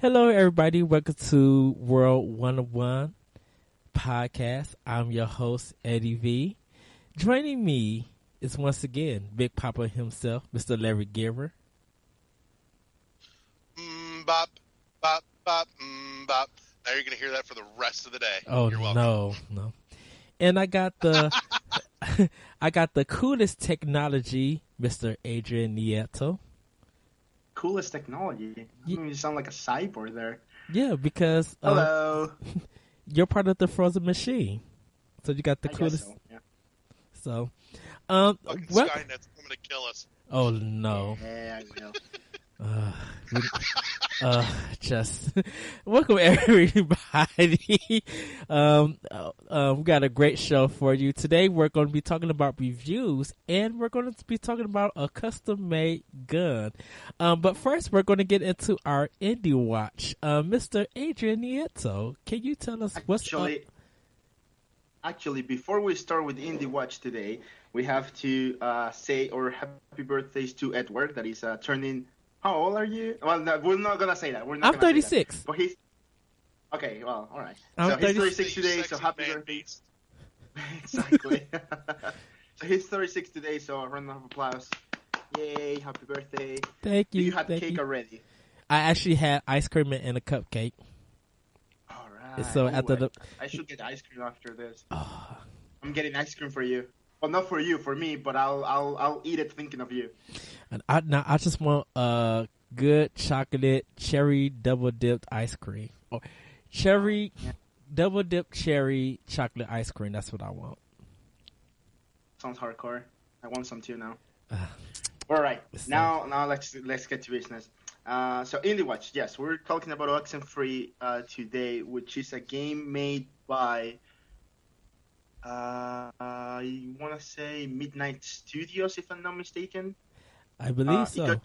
Hello, everybody. Welcome to World 101 podcast. I'm your host, Eddie V. Joining me is once again Big Papa himself, Mr. Larry Giver. Bop, bop, bop, bop. Now you're going to hear that for the rest of the day. Oh, You're welcome. no. And I got the I got the coolest technology, Mr. Adrian Nieto. Coolest technology? You sound like a cyborg there. Yeah, because Hello. You're part of the frozen machine. So you got the coolest. So, Fucking what? Skynet's coming to kill us. Oh no. Yeah, I will. Just welcome everybody. We got a great show for you today. We're going to be talking about reviews, and we're going to be talking about a custom-made gun. But first, we're going to get into our indie watch. Mr. Adrian Nieto, can you tell us what's up? Actually, before we start with indie watch today, we have to say our happy birthdays to Edward. That is turning. How old are you? Well, no, we're not gonna say that. I'm 36. But he's okay. Well, all right. I'm he's 36 today. So happy birthday! Exactly. So he's 36 today. So a round of applause. Yay! Happy birthday! Thank you. You had cake already. I actually had ice cream and a cupcake. All right. So after I should get ice cream after this. Oh. I'm getting ice cream for you. Well, not for you, for me, but I'll eat it thinking of you. And I just want good chocolate cherry double dipped ice cream or cherry double dipped cherry chocolate ice cream. That's what I want. Sounds hardcore. I want some too now. All right, now let's get to business. So Indie Watch, yes, we're talking about Oxenfree today, which is a game made by. I want to say Midnight Studios, if I'm not mistaken. I believe so.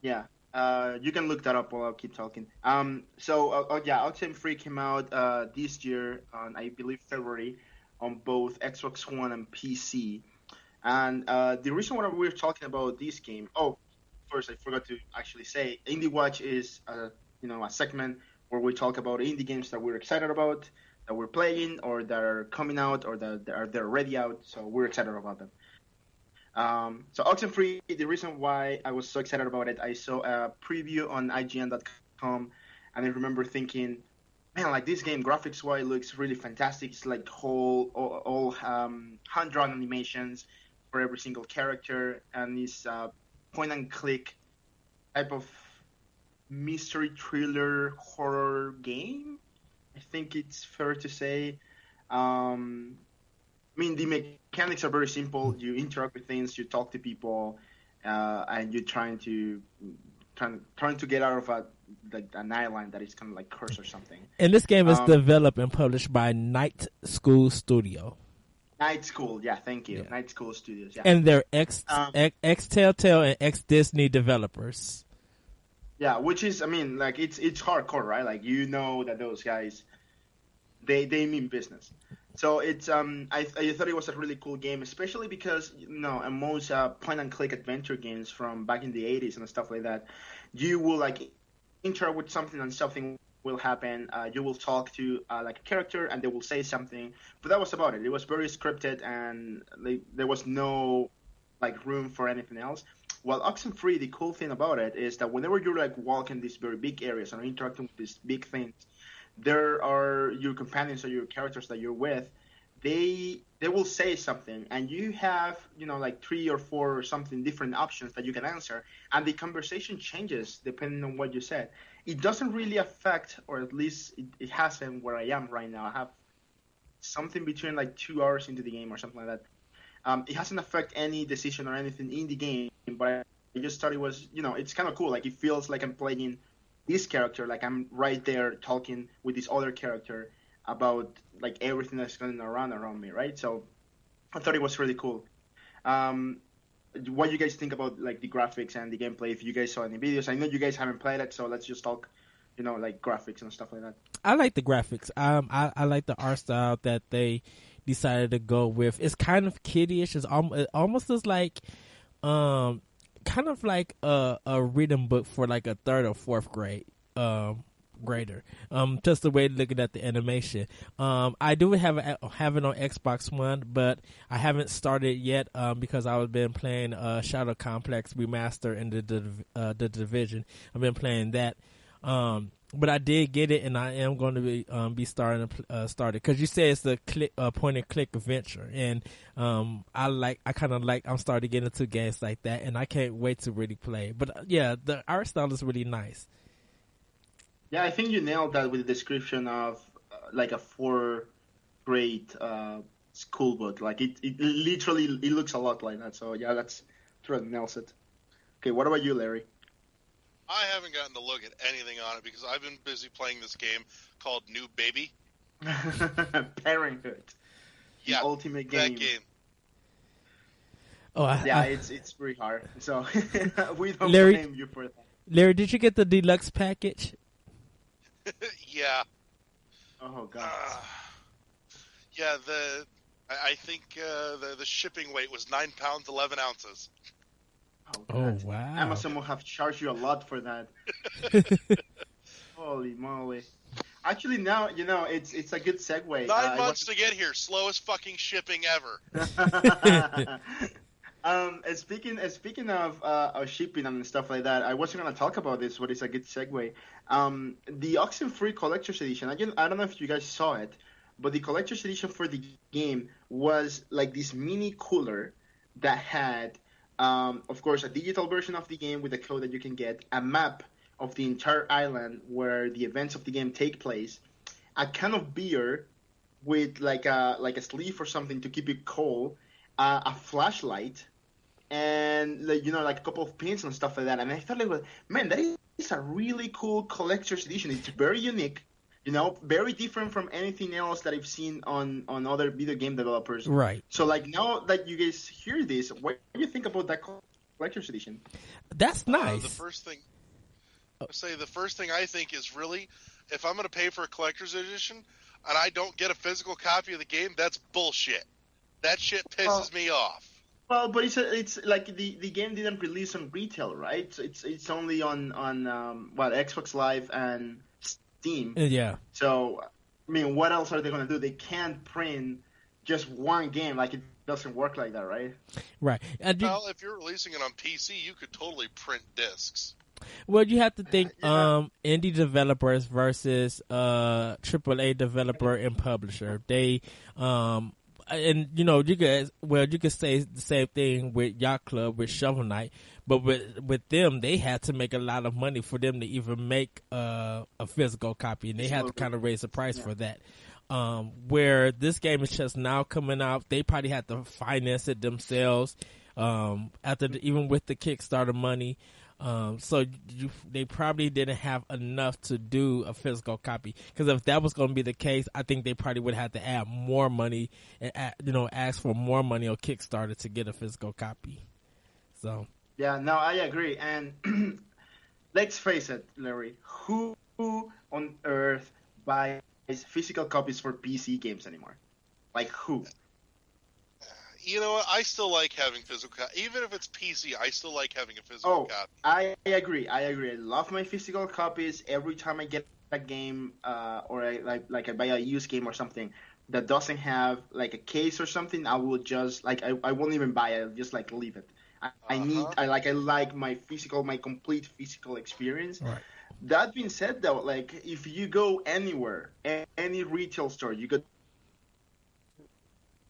You can look that up while I'll keep talking. Oxenfree came out this year on, I believe, February on both Xbox One and PC. And the reason why we're talking about this game, first I forgot to actually say, Indie Watch is a segment where we talk about indie games that we're excited about, that we're playing, or that are coming out, or that they're already out. So we're excited about them. So Oxenfree, the reason why I was so excited about it, I saw a preview on IGN.com, and I remember thinking, man, like this game graphics-wise looks really fantastic. It's like all hand-drawn animations for every single character, and it's point-and-click type of mystery thriller horror game. I think it's fair to say. I mean, the mechanics are very simple. You interact with things, you talk to people, and you're trying to get out of an island that is kind of like cursed or something. And this game is developed and published by Night School Studio. Night School, yeah, thank you. Yeah. Night School Studios, yeah. And they're ex-Telltale and ex-Disney developers. Yeah, which is, I mean, like it's hardcore, right? Like you know that those guys, they mean business. So it's I thought it was a really cool game, especially because in most point and click adventure games from back in the 80s and stuff like that, you will like interact with something and something will happen. You will talk to like a character and they will say something, but that was about it. It was very scripted and there was no like room for anything else. While Oxenfree, the cool thing about it is that whenever you're like walking these very big areas and interacting with these big things, there are your companions or your characters that you're with. They will say something, and you have like 3 or 4 or something different options that you can answer, and the conversation changes depending on what you said. It doesn't really affect, or at least it hasn't where I am right now. I have something between like 2 hours into the game or something like that. It hasn't affected any decision or anything in the game, but I just thought it was, it's kind of cool. Like, it feels like I'm playing this character, like I'm right there talking with this other character about, like, everything that's going around me, right? So I thought it was really cool. What do you guys think about, like, the graphics and the gameplay? If you guys saw any videos, I know you guys haven't played it, so let's just talk, like, graphics and stuff like that. I like the graphics. I like the art style that they decided to go with. It's kind of kiddie-ish. It almost is like kind of like a reading book for like a 3rd or 4th grade. greater. Just the way looking at the animation. I do have it on Xbox One, but I haven't started yet because I've been playing Shadow Complex Remaster and the Division. I've been playing that. But I did get it, and I am going to be started because you say it's a point and click adventure, and I'm starting to get into games like that, and I can't wait to really play. But yeah, the art style is really nice. Yeah, I think you nailed that with the description of like a fourth grade school book. Like it literally it looks a lot like that. So yeah, that's true. Nails it. Okay, what about you, Larry? I haven't gotten to look at anything on it because I've been busy playing this game called New Baby. Parenthood. Yeah, the ultimate game. That game. Oh, it's pretty hard. So we don't Larry, blame you for that. Larry, did you get the deluxe package? Yeah. Oh god. Yeah, I think the shipping weight was 9 pounds 11 ounces. Oh wow! Amazon will have charged you a lot for that. Holy moly! Actually, now it's a good segue. 9 months to get here, slowest fucking shipping ever. Speaking of shipping and stuff like that, I wasn't gonna talk about this, but it's a good segue. The Oxenfree Collector's Edition. I don't know if you guys saw it, but the Collector's Edition for the game was like this mini cooler that had, of course, a digital version of the game with a code that you can get, a map of the entire island where the events of the game take place, a can of beer with like a sleeve or something to keep it cold, a flashlight, and like a couple of pins and stuff like that. And I thought, like, man, that is a really cool collector's edition. It's very unique, very different from anything else that I've seen on other video game developers. Right. So like now that you guys hear this, what do you think about that collector's edition? That's nice. The first thing I think is, really, if I'm going to pay for a collector's edition and I don't get a physical copy of the game, that's bullshit. That shit pisses me off. Well, but it's like the game didn't release on retail, right? So it's only on Xbox Live and Steam. Yeah. So I mean, what else are they gonna do? They can't print just one game. Like, it doesn't work like that, right? Right. Well, if you're releasing it on PC, you could totally print discs. Well, you have to think indie developers versus AAA developer and publisher. They and you could say the same thing with Yacht Club with Shovel Knight, but with them, they had to make a lot of money for them to even make a physical copy, and they had to kind of raise the price for that. Where this game is just now coming out, they probably had to finance it themselves. Even with the Kickstarter money. So they probably didn't have enough to do a physical copy. Because if that was going to be the case, I think they probably would have to add more money and ask for more money on Kickstarter to get a physical copy. So yeah, no, I agree. And let's face it, Larry, who on earth buys physical copies for PC games anymore? Like, who? You know what? I still like having physical copy. Even if it's PC, I still like having a physical copy. I agree. I love my physical copies. Every time I get a game, or I buy a used game or something that doesn't have like a case or something, I will just I won't even buy it. I'll just leave it. I like my complete physical experience. Right. That being said, though, like, if you go anywhere, any retail store, you go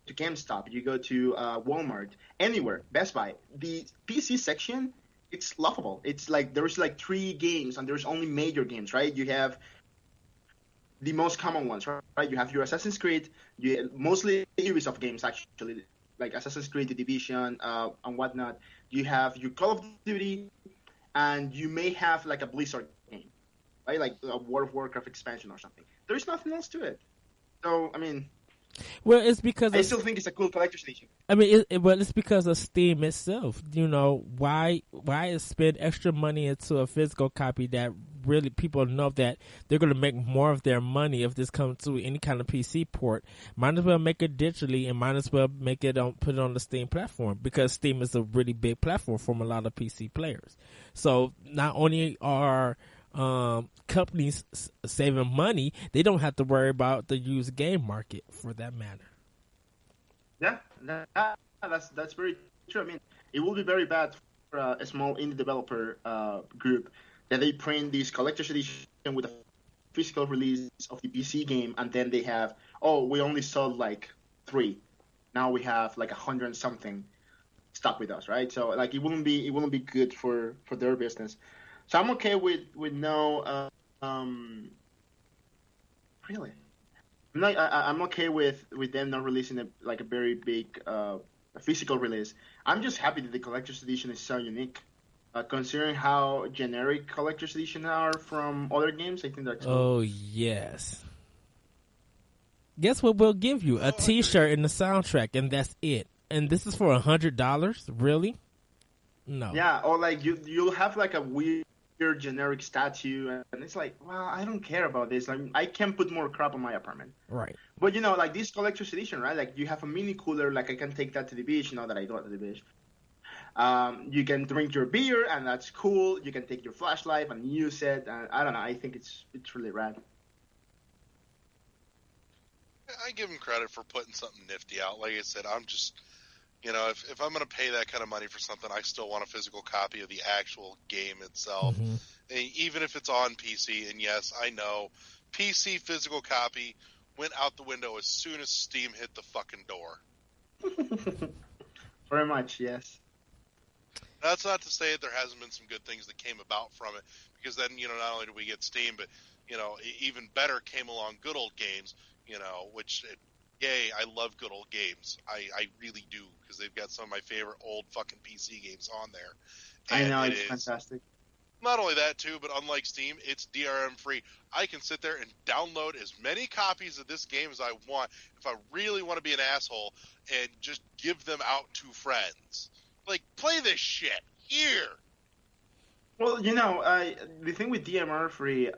to GameStop, you go to Walmart, anywhere, Best Buy, the PC section, it's laughable. It's like there's like 3 games, and there's only major games, right? You have the most common ones, right? You have your Assassin's Creed, mostly Ubisoft games, actually, like Assassin's Creed, The Division, and whatnot. You have your Call of Duty, and you may have like a Blizzard game, right? Like a World of Warcraft expansion or something. There's nothing else to it. So, I mean... Well, it's because I still think it's a cool collector's edition. I mean, it's because of Steam itself. Why spend extra money into a physical copy that really people know that they're going to make more of their money if this comes to any kind of PC port? Might as well make it digitally, and might as well make it put it on the Steam platform, because Steam is a really big platform for a lot of PC players. So not only are companies saving money, they don't have to worry about the used game market for that matter. Yeah, that's very true. I mean, it will be very bad for a small indie developer group that they print this collector's edition with a physical release of the PC game, and then they have, oh, we only sold like 3. Now we have like 100 and something stuck with us, right? So like it wouldn't be good for their business. So I'm okay with no really. I'm okay with them not releasing a very big physical release. I'm just happy that the collector's edition is so unique. Considering how generic collector's editions are from other games, I think that's cool. Oh yes. Guess what we'll give you? A T-shirt and the soundtrack, and that's it. And this is for $100? Really? No. Yeah, or like you'll have like a weird generic statue, and it's like, well, I don't care about this. Like, I can put more crap on my apartment. Right. But like this collector's edition, right? Like you have a mini cooler. Like I can take that to the beach. Now that I go to the beach, you can drink your beer, and that's cool. You can take your flashlight and use it. I don't know. I think it's really rad. I give them credit for putting something nifty out. Like I said, I'm just, if I'm going to pay that kind of money for something, I still want a physical copy of the actual game itself, even if it's on PC. And yes, I know PC physical copy went out the window as soon as Steam hit the fucking door. Very much, yes. That's not to say that there hasn't been some good things that came about from it, because then, not only do we get Steam, but, even better came along good old games, yay, I love good old games. I really do, because they've got some of my favorite old fucking PC games on there. And I know, it's fantastic. Not only that, too, but unlike Steam, it's DRM free. I can sit there and download as many copies of this game as I want if I really want to be an asshole and just give them out to friends. Like, play this shit here. Well, the thing with DMR free,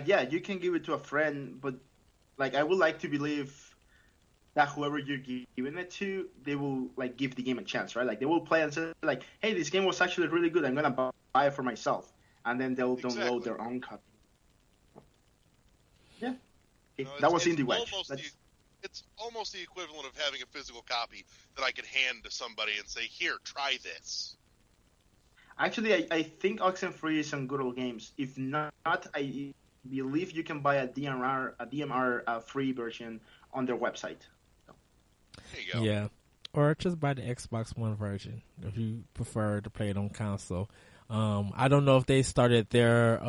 yeah, you can give it to a friend, but like I would like to believe that whoever you're giving it to, they will like give the game a chance, right? Like they will play and say like, "Hey, this game was actually really good. I'm gonna buy it for myself," and then they'll download their own copy. Yeah, that was Indie Watch. It's almost the equivalent of having a physical copy that I could hand to somebody and say, "Here, try this." Actually, I think Oxenfree is some good old games. If not, I believe you can buy a DMR free version on their website. So. There you go. Yeah, or just buy the Xbox One version if you prefer to play it on console. I don't know if they started their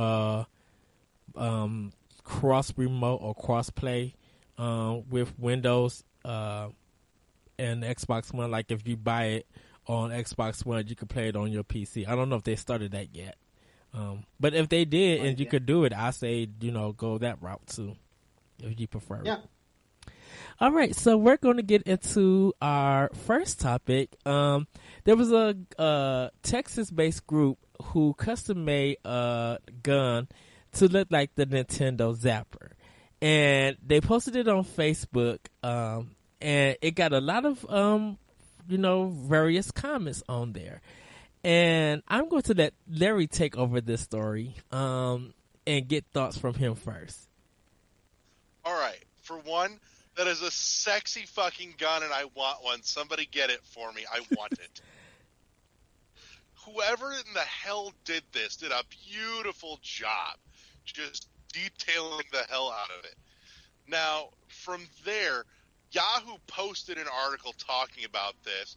cross remote or cross play with Windows and Xbox One. Like if you buy it on Xbox One, you can play it on your PC. I don't know if they started that yet. But if they did and you could do it, I say, go that route too, if you prefer. Yeah. All right, so we're going to get into our first topic. There was a Texas-based group who custom-made a gun to look like the Nintendo Zapper. And they posted it on Facebook, and it got a lot of, various comments on there. And I'm going to let Larry take over this story and get thoughts from him first. All right. For one, that is a sexy fucking gun, and I want one. Somebody get it for me. I want it. Whoever in the hell did this did a beautiful job just detailing the hell out of it. Now, from there, Yahoo posted an article talking about this,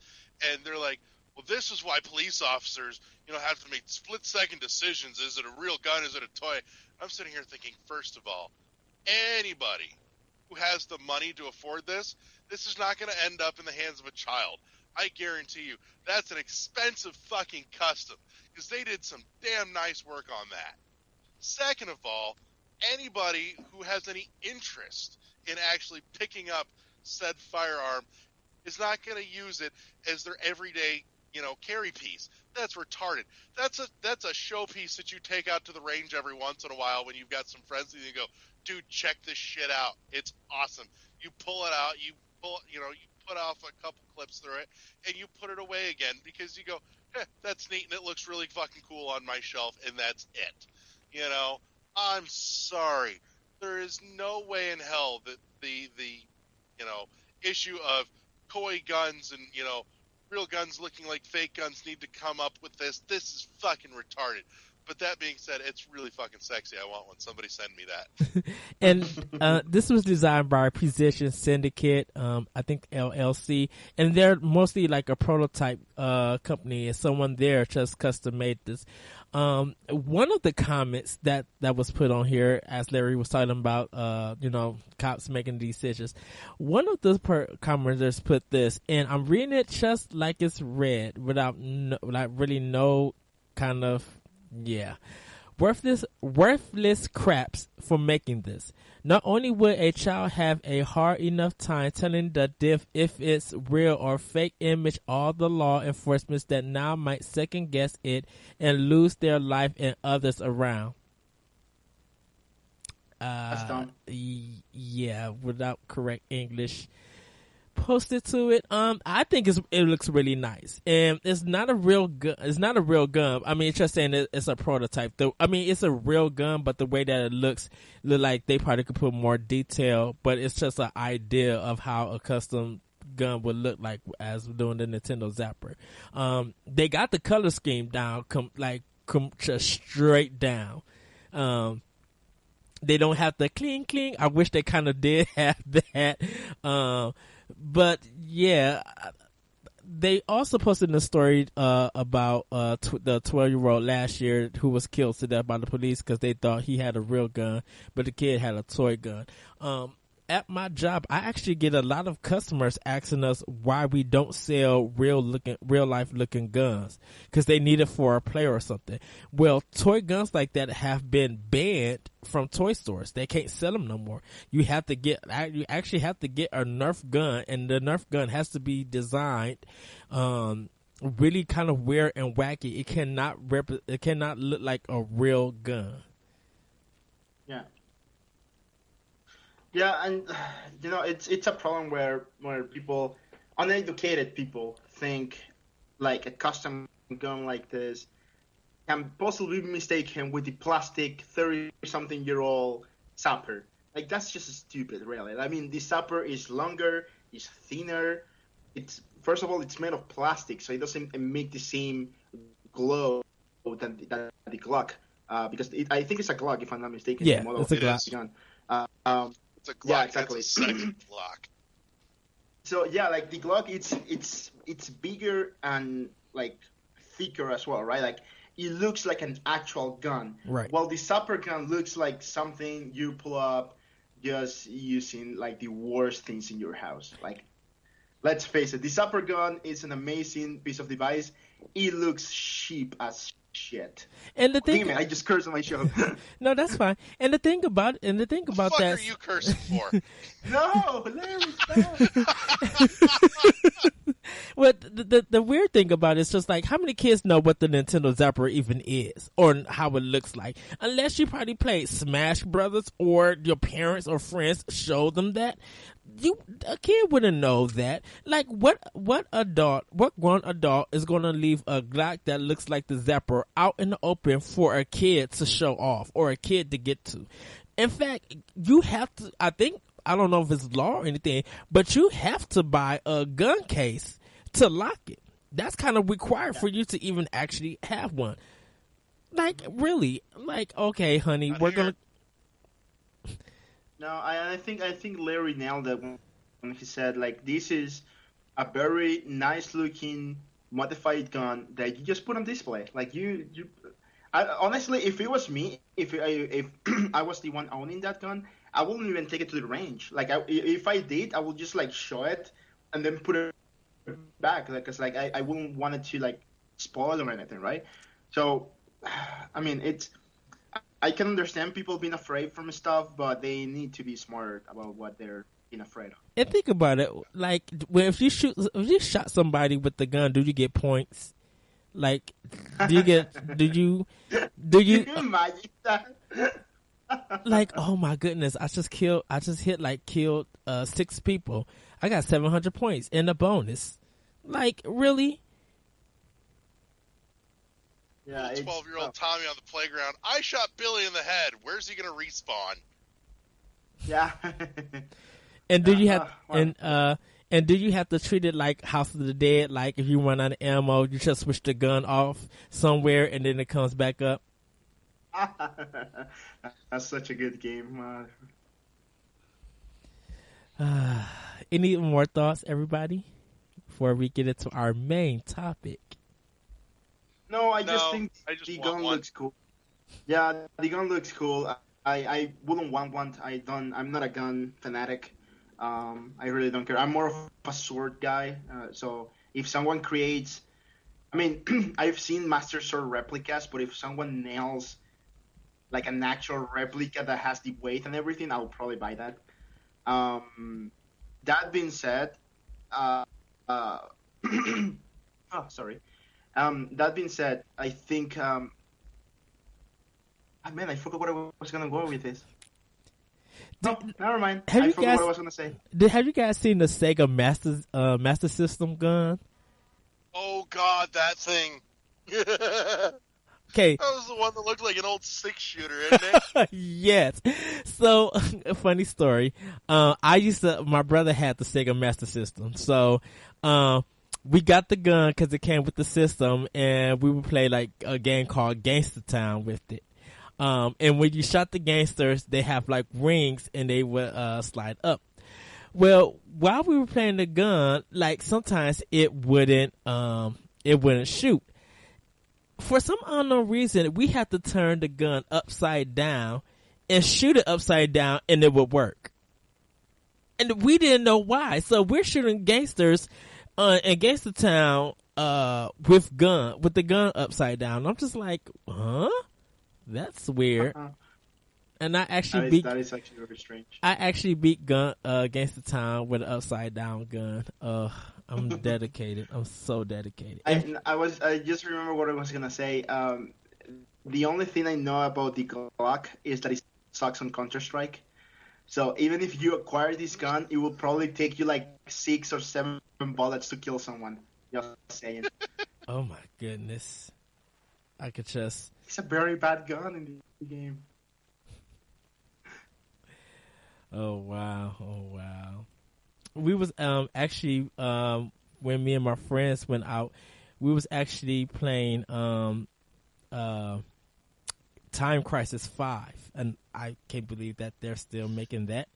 and they're like, well, this is why police officers, have to make split-second decisions. Is it a real gun? Is it a toy? I'm sitting here thinking, first of all, anybody who has the money to afford this is not going to end up in the hands of a child. I guarantee you, that's an expensive fucking custom, because they did some damn nice work on that. Second of all, anybody who has any interest in actually picking up said firearm is not going to use it as their everyday, carry piece. That's retarded. That's a showpiece that you take out to the range every once in a while when you've got some friends and you go, dude, check this shit out. It's awesome. You pull it out, you put off a couple clips through it, and you put it away again because you go, that's neat and it looks really fucking cool on my shelf, and that's it. You know, I'm sorry. There is no way in hell that the issue of toy guns and real guns looking like fake guns need to come up with this. This is fucking retarded. But that being said, it's really fucking sexy. I want one. Somebody send me that. And this was designed by Precision Syndicate, I think LLC, and they're mostly like a prototype company, and someone there just custom made this. One of the comments that was put on here, as Larry was talking about, cops making decisions. One of the commenters put this, and I'm reading it just like it's read, without really no kind of. Yeah. Worthless craps for making this. Not only would a child have a hard enough time telling the diff if it's real or fake image, all the law enforcement that now might second guess it and lose their life and others around. That's dumb. Yeah, without correct English. Posted to it. I think it looks really nice, and it's not a real gun. It's not a real gun. I mean, it's just saying it's a prototype. It's a real gun, but the way that it looks like they probably could put more detail. But it's just an idea of how a custom gun would look like as doing the Nintendo Zapper. They got the color scheme down, just straight down. They don't have the cling cling. I wish they kind of did have that. But yeah, they also posted a story about the 12-year-old last year who was killed to death by the police because they thought he had a real gun, but the kid had a toy gun. At my job, I actually get a lot of customers asking us why we don't sell real life looking guns because they need it for a play or something. Well, toy guns like that have been banned from toy stores. They can't sell them no more. You actually have to get a Nerf gun, and the Nerf gun has to be designed really kind of weird and wacky. It cannot look like a real gun. Yeah. Yeah, and it's a problem where people, uneducated people, think like a custom gun like this can possibly be mistaken with the plastic 30-something-year-old zapper. Like, that's just stupid, really. I mean, the zapper is longer, it's thinner. First of all, it's made of plastic, so it doesn't emit the same glow than the Glock. Because I think it's a Glock, if I'm not mistaken. Yeah, it's a Glock. Gun. It's a Glock. Yeah, exactly. That's a second Glock. So yeah, like the Glock, it's bigger and like thicker as well, right? Like it looks like an actual gun. Right. While the zapper gun looks like something you pull up just using like the worst things in your house. Like, let's face it, the zapper gun is an amazing piece of device. It looks cheap as shit. And the thing, I just cursed on my show. no, that's fine. And the thing about What the fuck that, are you cursing for? No, Larry, stop. well, the weird thing about it is just like how many kids know what the Nintendo Zapper even is or how it looks like, unless you probably played Smash Brothers or your parents or friends showed them that. A kid wouldn't know that. Like, what grown adult is going to leave a Glock that looks like the Zapper out in the open for a kid to show off or a kid to get to? In fact, you have to, I don't know if it's law or anything, but you have to buy a gun case to lock it. That's kind of required for you to even actually have one. Like, really? Like, okay, honey, we're going to... No, I think Larry nailed it when he said, like, this is a very nice looking modified gun that you just put on display. Like honestly, if it was me, if I was the one owning that gun, I wouldn't even take it to the range. Like, if I did, I would just like show it and then put it back, because like I wouldn't want it to like spoil or anything, right? So, I mean, I can understand people being afraid from stuff, but they need to be smart about what they're being afraid of. And think about it, like, if you shot somebody with the gun, do you get points? Like, do you imagine that? Like, oh my goodness, I just killed 6 people. I got 700 points in a bonus. Like, really? Yeah, Little 12-year-old Tommy on the playground. I shot Billy in the head. Where's he gonna respawn? Yeah. And do you have Well, and do you have to treat it like House of the Dead? Like if you run out of ammo, you just switch the gun off somewhere and then it comes back up. that's such a good game. Any more thoughts, everybody, before we get into our main topic? No, I just No, think I just the want gun one. looks cool. Yeah, the gun looks cool. I wouldn't want one. I'm not a gun fanatic. I really don't care. I'm more of a sword guy. So if someone creates, I mean, I've seen Master Sword replicas, but if someone nails like an actual replica that has the weight and everything, I'll probably buy that. That being said, oh, sorry. That being said, I think, man, I forgot what I was gonna go with this. No, never mind. I forgot what I was gonna say. Have you guys seen the Sega Master System gun? Oh God, that thing. Okay. That was the one that looked like an old 6-shooter, isn't it? Yes. So, a funny story. My brother had the Sega Master System. So, we got the gun because it came with the system, and we would play like a game called Gangster Town with it. And when you shot the gangsters, they have like rings and they would slide up. Well, while we were playing the gun, like sometimes it wouldn't shoot. For some unknown reason, we had to turn the gun upside down and shoot it upside down, and it would work. And we didn't know why. So we're shooting gangsters in Gangster Town with the gun upside down. I'm just like, huh? That's weird. And I actually that is actually very strange. I actually beat Gangster Town with an upside down gun. I'm dedicated. I'm so dedicated. I just remember what I was gonna say. The only thing I know about the Glock is that it sucks on Counter-Strike. So even if you acquire this gun, it will probably take you like 6 or 7 bullets to kill someone. Just saying. Oh my goodness. I could just... It's a very bad gun in the game. Oh wow. We was actually when me and my friends went out, we was actually playing Time Crisis 5, and I can't believe that they're still making that.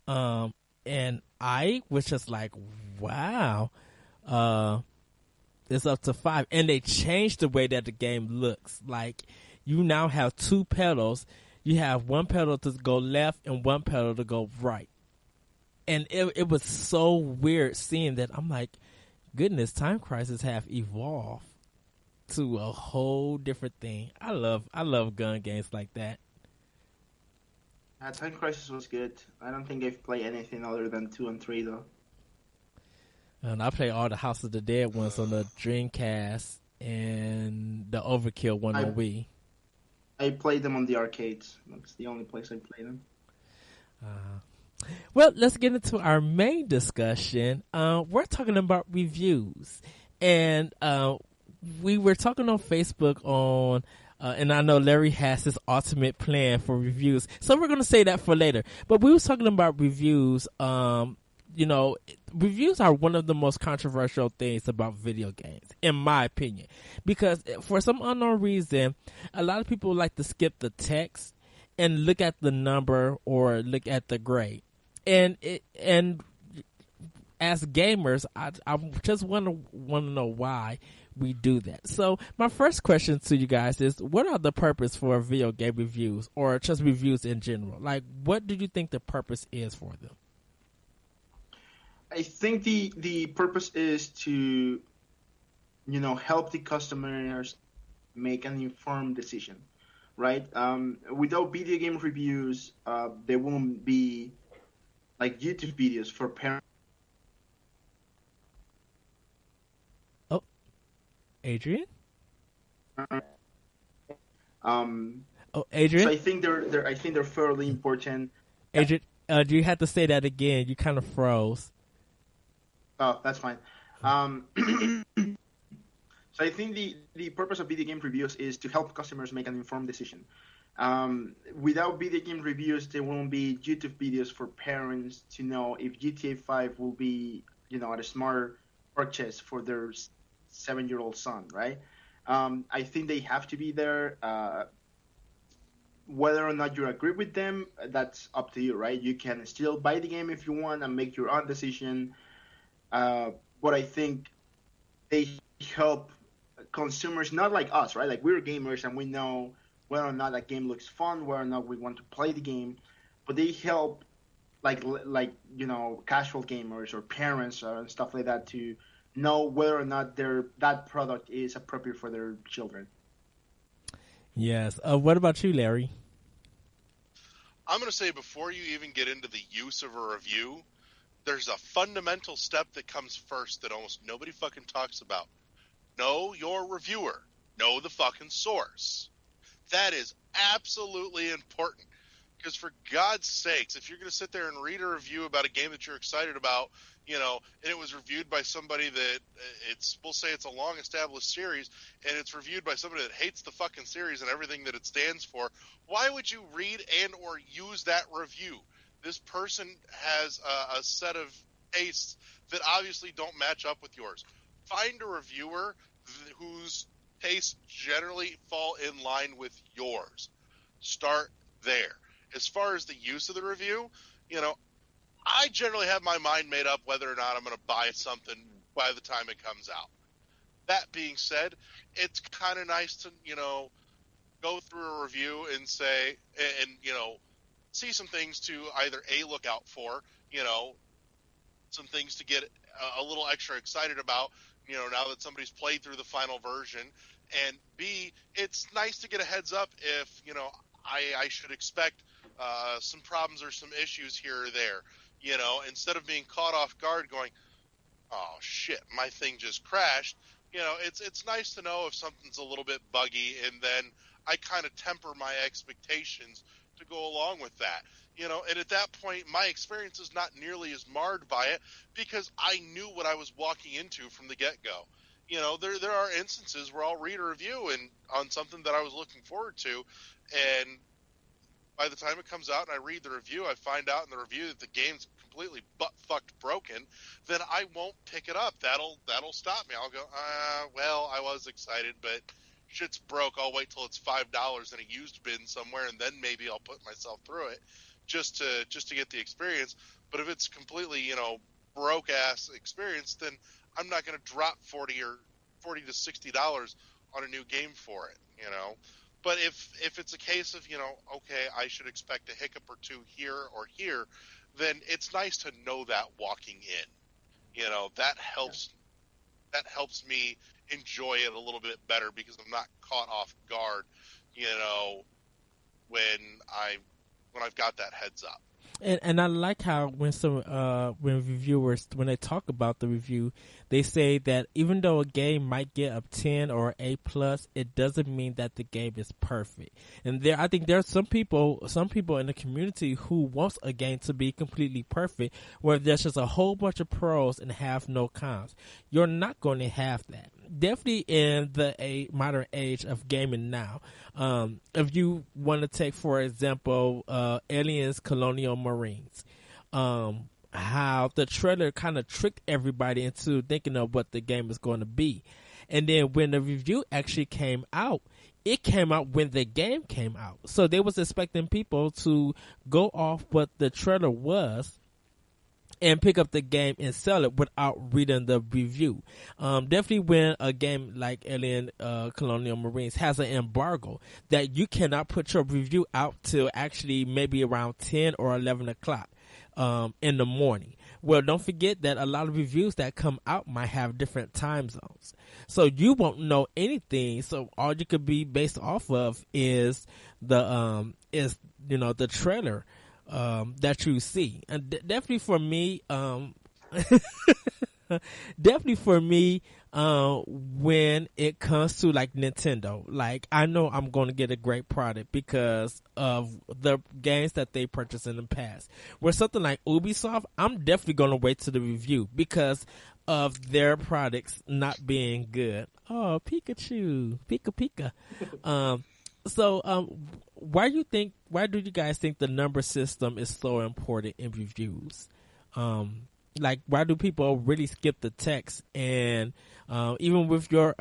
And I was just like, wow, it's up to 5, and they changed the way that the game looks. Like you now have 2 pedals. You have one pedal to go left and one pedal to go right. And it was so weird seeing that. I'm like, goodness, Time Crisis have evolved to a whole different thing. I love gun games like that. Time Crisis was good. I don't think I've played anything other than 2 and 3 though. And I play all the House of the Dead ones on the Dreamcast and the Overkill one on Wii. I played them on the arcades. That's the only place I play them. Well, let's get into our main discussion. We're talking about reviews. And we were talking on Facebook on... and I know Larry has his ultimate plan for reviews. So we're going to say that for later. But we was talking about reviews. Reviews are one of the most controversial things about video games, in my opinion. Because for some unknown reason, a lot of people like to skip the text and look at the number or look at the grade. And as gamers, I just want to know why we do that. So my first question to you guys is, what are the purpose for video game reviews or just reviews in general? Like, what do you think the purpose is for them? I think the purpose is to, help the customers make an informed decision, right? Without video game reviews, there won't be like YouTube videos for parents. Oh, Adrian? Adrian? So I think they're fairly important. Adrian, do you have to say that again? You kind of froze. Oh, that's fine. So I think the purpose of video game reviews is to help customers make an informed decision. Without video game reviews, there won't be YouTube videos for parents to know if GTA 5 will be, a smart purchase for their 7-year-old son, right? I think they have to be there. Whether or not you agree with them, that's up to you, right? You can still buy the game if you want and make your own decision. But I think they help consumers, not like us, right? Like, we're gamers and we know whether or not that game looks fun, whether or not we want to play the game. But they help, casual gamers or parents and stuff like that to know whether or not that product is appropriate for their children. Yes. What about you, Larry? I'm going to say, before you even get into the use of a review, there's a fundamental step that comes first that almost nobody fucking talks about. Know your reviewer. Know the fucking source. That is absolutely important. Because for God's sakes, if you're going to sit there and read a review about a game that you're excited about, and it was reviewed by somebody that we'll say it's a long established series, and it's reviewed by somebody that hates the fucking series and everything that it stands for, why would you read and or use that review? This person has a set of tastes that obviously don't match up with yours. Find a reviewer whose tastes generally fall in line with yours. Start there. As far as the use of the review, I generally have my mind made up whether or not I'm going to buy something by the time it comes out. That being said, it's kind of nice to, go through a review and say, and see some things to either A, look out for, some things to get a little extra excited about, now that somebody's played through the final version, and B, it's nice to get a heads up if, I should expect some problems or some issues here or there, instead of being caught off guard going, oh shit, my thing just crashed. It's nice to know if something's a little bit buggy, and then I kind of temper my expectations to go along with that. And at that point, my experience is not nearly as marred by it because I knew what I was walking into from the get-go. There are instances where I'll read a review and on something that I was looking forward to, and by the time it comes out and I read the review, I find out in the review that the game's completely butt-fucked broken, then I won't pick it up. That'll stop me. I'll go, well, I was excited, but shit's broke. I'll wait till it's $5 in a used bin somewhere, and then maybe I'll put myself through it just to get the experience. But if it's completely, broke-ass experience, then I'm not going to drop $40 to $60 on a new game for it, But if it's a case of, okay, I should expect a hiccup or two here or here, then it's nice to know that walking in. That helps me enjoy it a little bit better because I'm not caught off guard, when I've got that heads up. And I like how when reviewers, when they talk about the review, they say that even though a game might get a 10 or A+, it doesn't mean that the game is perfect. And I think there are some people in the community who wants a game to be completely perfect, where there's just a whole bunch of pros and have no cons. You're not going to have that. Definitely in the modern age of gaming now. If you want to take, for example, Aliens Colonial Marines, how the trailer kind of tricked everybody into thinking of what the game is going to be. And then when the review actually came out, it came out when the game came out. So they was expecting people to go off what the trailer was and pick up the game and sell it without reading the review. Definitely when a game like Alien Colonial Marines has an embargo that you cannot put your review out till actually maybe around 10 or 11 o'clock in the morning. Well, don't forget that a lot of reviews that come out might have different time zones. So you won't know anything. So all you could be based off of is the trailer that you see. And definitely for me, when it comes to like Nintendo, like I know I'm going to get a great product because of the games that they purchased in the past. Where something like Ubisoft, I'm definitely going to wait to the review because of their products not being good. Oh, Pikachu, Pika Pika. Why do you guys think the number system is so important in reviews? Like, why do people really skip the text? And even with your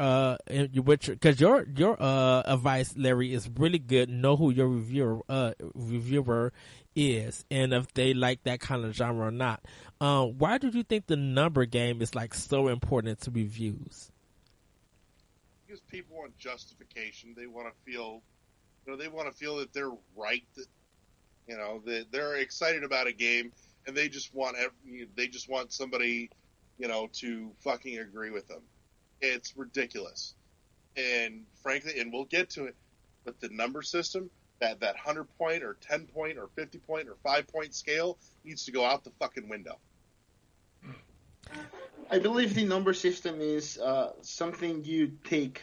because your advice, Larry, is really good. Know who your reviewer is, and if they like that kind of genre or not. Why do you think the number game is like so important to reviews? Because people want justification. They want to feel, they want to feel that they're right. That they're excited about a game, and they just want somebody, to fucking agree with them. It's ridiculous, and frankly, and we'll get to it, but the number system, that 100-point or 10-point or 50-point or 5-point scale needs to go out the fucking window. I believe the number system is something you take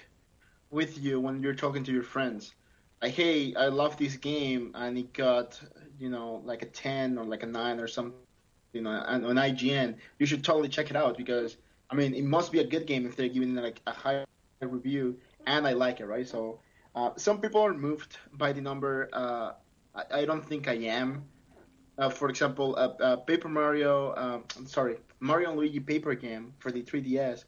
with you when you're talking to your friends. Like, hey, I love this game, and it got, like a 10 or like a 9 or something, and on IGN. You should totally check it out because, it must be a good game if they're giving it like a high review, and I like it, right? So some people are moved by the number. I don't think I am. For example, Paper Mario, Mario and Luigi paper game for the 3DS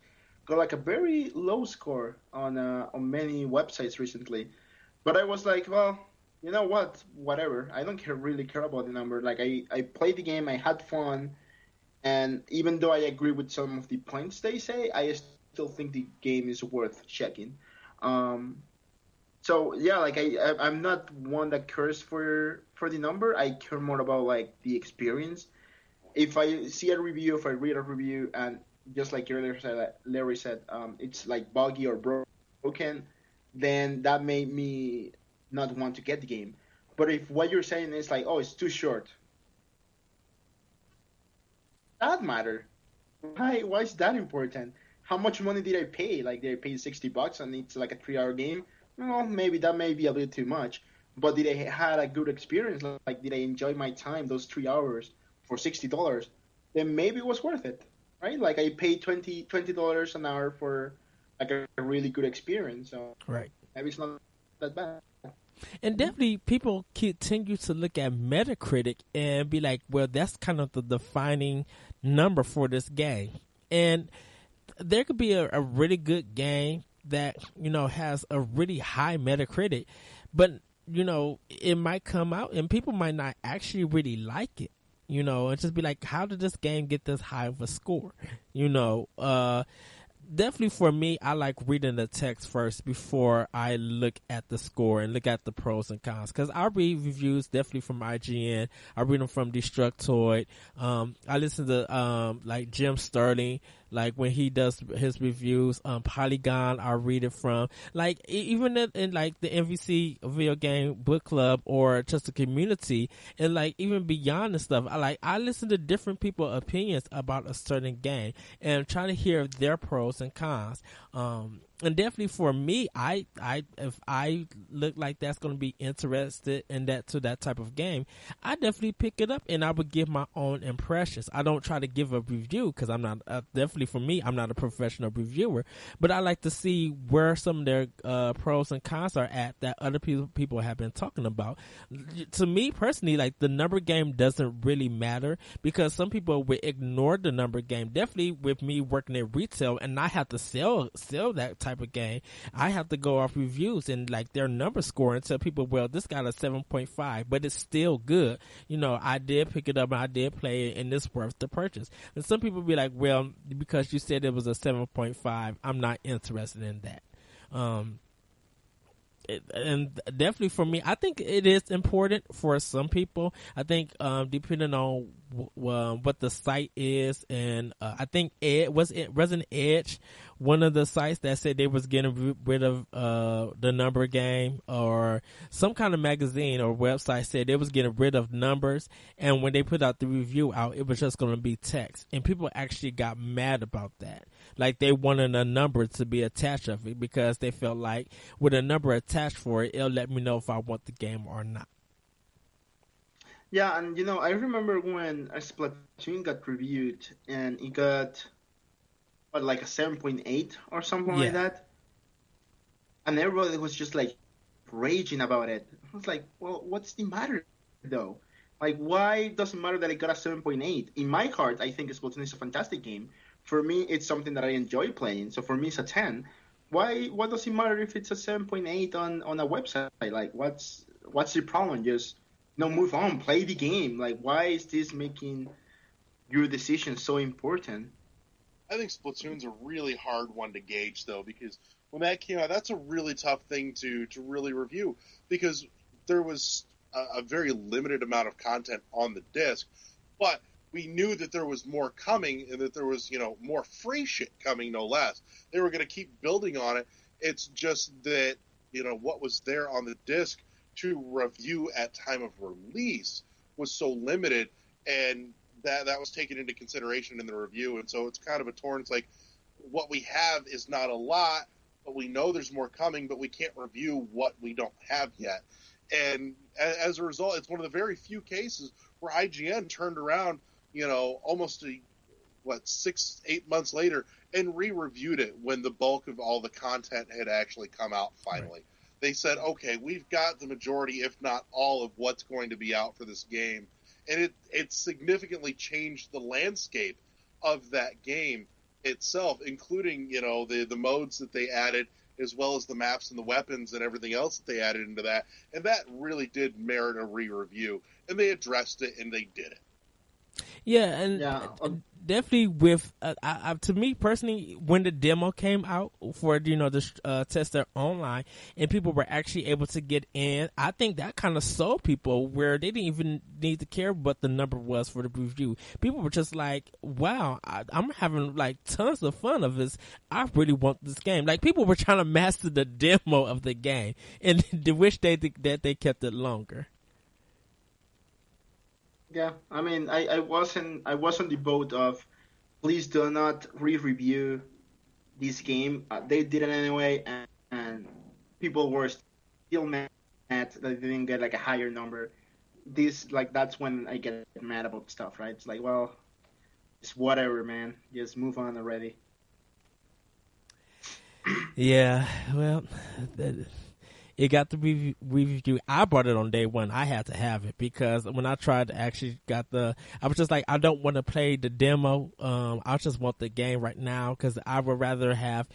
got like a very low score on many websites recently. But I was like, well, you know what? Whatever. I don't really care about the number. Like, I played the game, I had fun, and even though I agree with some of the points they say, I still think the game is worth checking. So yeah, like I'm not one that cares for the number. I care more about like the experience. If I see a review, if I read a review, and just like Larry said, it's like buggy or broken, then that made me not want to get the game. But if what you're saying is like, oh, it's too short, that matter. Why is that important? How much money did I pay? Like, did I pay $60 and it's like a 3-hour game? Well, maybe that may be a little too much. But did I had a good experience? Like, did I enjoy my time, those 3 hours for $60? Then maybe it was worth it, right? Like, I paid $20 an hour for like a really good experience. So Right. maybe it's not that bad. And definitely people continue to look at Metacritic and be like, well, that's kind of the defining number for this game. And there could be a really good game that, has a really high Metacritic, but, it might come out and people might not actually really like it, and just be like, how did this game get this high of a score? Definitely for me, I like reading the text first before I look at the score and look at the pros and cons. Because I read reviews definitely from IGN. I read them from Destructoid. I listen to like Jim Sterling, like when he does his reviews. Polygon, I read it from. Like even in like the MVC video game book club or just the community, and like even beyond the stuff, I listen to different people's opinions about a certain game and try to hear their pros and cons. And definitely for me, if I look like that's going to be interested in that type of game, I definitely pick it up and I would give my own impressions. I don't try to give a review because I'm not definitely for me, I'm not a professional reviewer, but I like to see where some of their pros and cons are at that other people have been talking about. To me personally, like the number game doesn't really matter because some people would ignore the number game. Definitely with me working in retail and I have to sell that type of game, I have to go off reviews and like their number score and tell people, well, this got a 7.5, but it's still good. I did pick it up and I did play it and it's worth the purchase. And some people be like, well, because you said it was a 7.5, I'm not interested in that. And definitely for me, I think it is important for some people. I think depending on what the site is, and I think wasn't Edge one of the sites that said they was getting rid of the number game, or some kind of magazine or website said they was getting rid of numbers, and when they put out the review out, it was just going to be text, and people actually got mad about that. Like they wanted a number to be attached of it because they felt like with a number attached for it, it'll let me know if I want the game or not. Yeah, and I remember when a Splatoon got reviewed and it got but like a 7.8 or something like Yeah. that. And everybody was just like raging about it. I was like, well, what's the matter though? Like, why does it matter that it got a 7.8? In my heart, I think Splatoon is a fantastic game. For me, it's something that I enjoy playing. So for me, it's a 10. Why does it matter if it's a 7.8 on a website? Like, what's the problem? Just move on, play the game. Like, why is this making your decision so important? I think Splatoon's a really hard one to gauge, though, because when that came out, that's a really tough thing to really review, because there was a very limited amount of content on the disc, but we knew that there was more coming and that there was, more free shit coming, no less. They were going to keep building on it. It's just that, what was there on the disc to review at time of release was so limited, and that was taken into consideration in the review. And so it's kind of a torn. It's like, what we have is not a lot, but we know there's more coming, but we can't review what we don't have yet. And as a result, it's one of the very few cases where IGN turned around, almost 6-8 months later and re-reviewed it when the bulk of all the content had actually come out finally. Right. They said, okay, we've got the majority, if not all, of what's going to be out for this game. And it significantly changed the landscape of that game itself, including, the modes that they added, as well as the maps and the weapons and everything else that they added into that. And that really did merit a re-review. And they addressed it, and they did it. Yeah, and definitely with to me personally, when the demo came out for to test their online, and people were actually able to get in, I think that kind of sold people where they didn't even need to care what the number was for the review. People were just like, "Wow, I'm having like tons of fun of this. I really want this game." Like people were trying to master the demo of the game, and they wish that they kept it longer. Yeah, I mean, I was on the boat of please do not re-review this game. They did it anyway, and people were still mad that they didn't get like a higher number. That's when I get mad about stuff, right? It's like, well, it's whatever, man. Just move on already. Yeah, well, it got to be reviewed. I bought it on day one. I had to have it because when I tried to actually I was just like, I don't want to play the demo. I just want the game right now because I would rather have,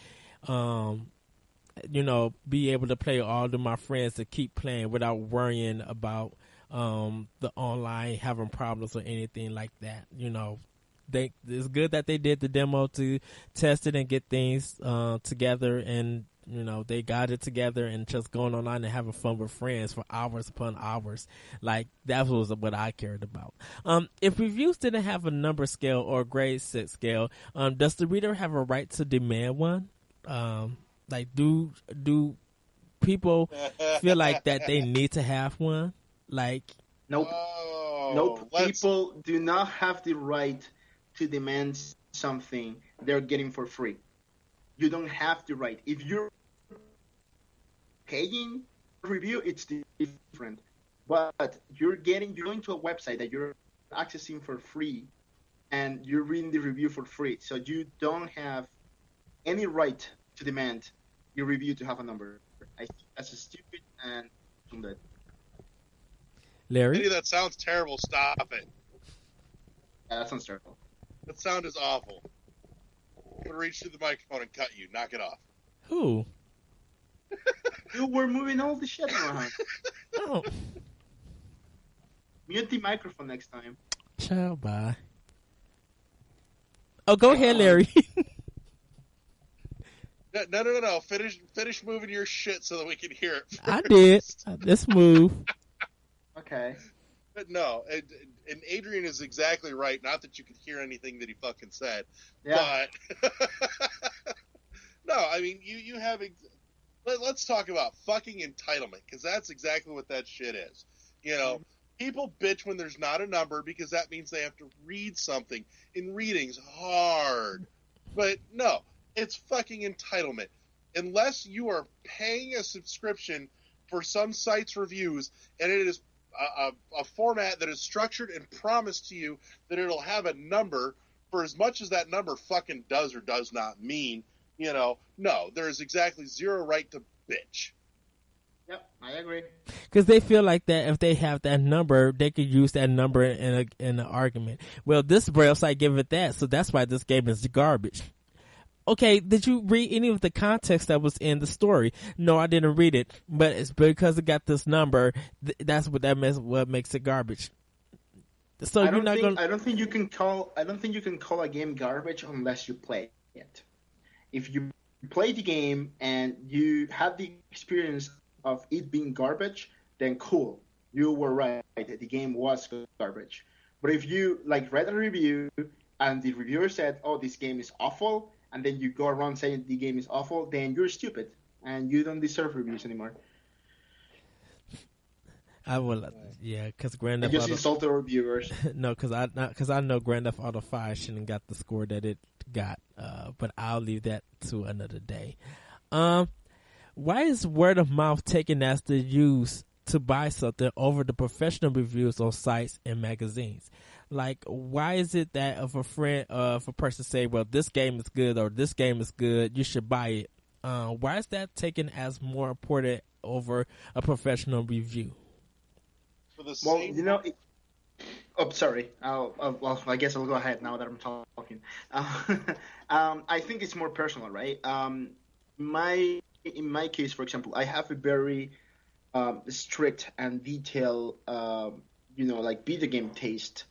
be able to play all of my friends to keep playing without worrying about the online having problems or anything like that. It's good that they did the demo to test it and get things together, and they got it together and just going online and having fun with friends for hours upon hours. Like that was what I cared about. If reviews didn't have a number scale or a grade 6 scale, does the reader have a right to demand one? Like do people feel like that they need to have one? Like nope. People do not have the right to demand something they're getting for free. You don't have the right. If you're paying review, it's different. But you're going to a website that you're accessing for free, and you're reading the review for free. So you don't have any right to demand your review to have a number. I think that's stupid and good. Larry? That sounds terrible. Stop it. Yeah, that sounds terrible. That sound is awful. I'm going to reach through the microphone and cut you. Knock it off. Who? You were moving all the shit around. Oh. Mute the microphone next time. Ciao, bye. Oh, go ahead, Larry. No. Finish moving your shit so that we can hear it first. I did. Let's move. Okay. But no, and Adrian is exactly right. Not that you could hear anything that he fucking said. Yeah. But no, I mean, you have... Let's talk about fucking entitlement, because that's exactly what that shit is. People bitch when there's not a number because that means they have to read something, and reading's hard. But no, it's fucking entitlement. Unless you are paying a subscription for some site's reviews, and it is a format that is structured and promised to you that it'll have a number for as much as that number fucking does or does not mean, no, there is exactly zero right to bitch. Yep, I agree. Because they feel like that if they have that number, they could use that number in an argument. Well, this website gave it that, so that's why this game is garbage. Okay, did you read any of the context that was in the story? No, I didn't read it, but it's because it got this number. That's what makes it garbage. So I don't think you can call a game garbage unless you play it. If you play the game and you have the experience of it being garbage, then cool, you were right. The game was garbage. But if you read a review and the reviewer said, "Oh, this game is awful," and then you go around saying the game is awful, then you're stupid and you don't deserve reviews anymore. I will, yeah, because Grand Theft Auto. I just insult the reviewers. No, because I know Grand Theft Auto 5 shouldn't got the score that it got. But I'll leave that to another day. Why is word of mouth taken as the use to buy something over the professional reviews on sites and magazines? Like, why is it that if a person say, well, this game is good or this game is good, you should buy it? Why is that taken as more important over a professional review? Sorry. I guess I'll go ahead now that I'm talking. I think it's more personal, right? In my case, for example, I have a very strict and detailed, video game taste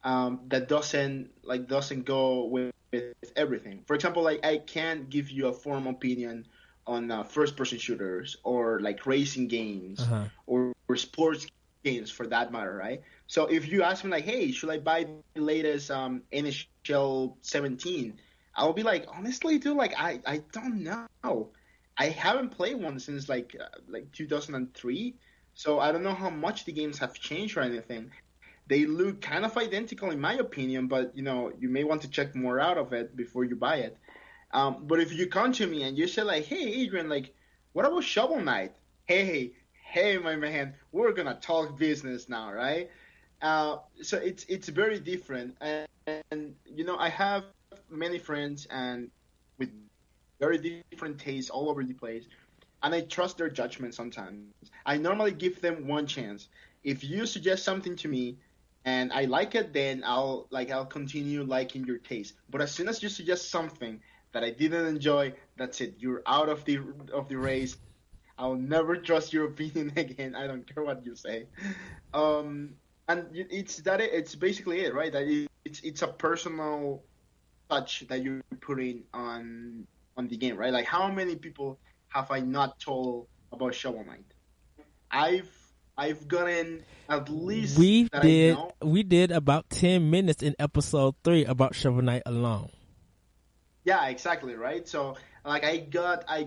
that doesn't go with everything. For example, I can't give you a formal opinion on first-person shooters or racing games or sports games for that matter, right? So if you ask me hey, should I buy the latest NHL 17? I'll be honestly, dude, I don't know. I haven't played one since 2003, so I don't know how much the games have changed or anything. They look kind of identical in my opinion, but you may want to check more out of it before you buy it. But if you come to me and you say hey, Adrian, what about Shovel Knight? Hey, my man, we're gonna talk business now, right? So it's very different, and I have many friends and with very different tastes all over the place, and I trust their judgment sometimes. I normally give them one chance. If you suggest something to me and I like it, then I'll continue liking your taste. But as soon as you suggest something that I didn't enjoy, that's it. You're out of the race. I'll never trust your opinion again. I don't care what you say. And it's basically it, right? That it's a personal touch that you're putting on the game, right? How many people have I not told about Shovel Knight? I've gotten at least we did about 10 minutes in episode 3 about Shovel Knight alone. Yeah, exactly, right? So I got I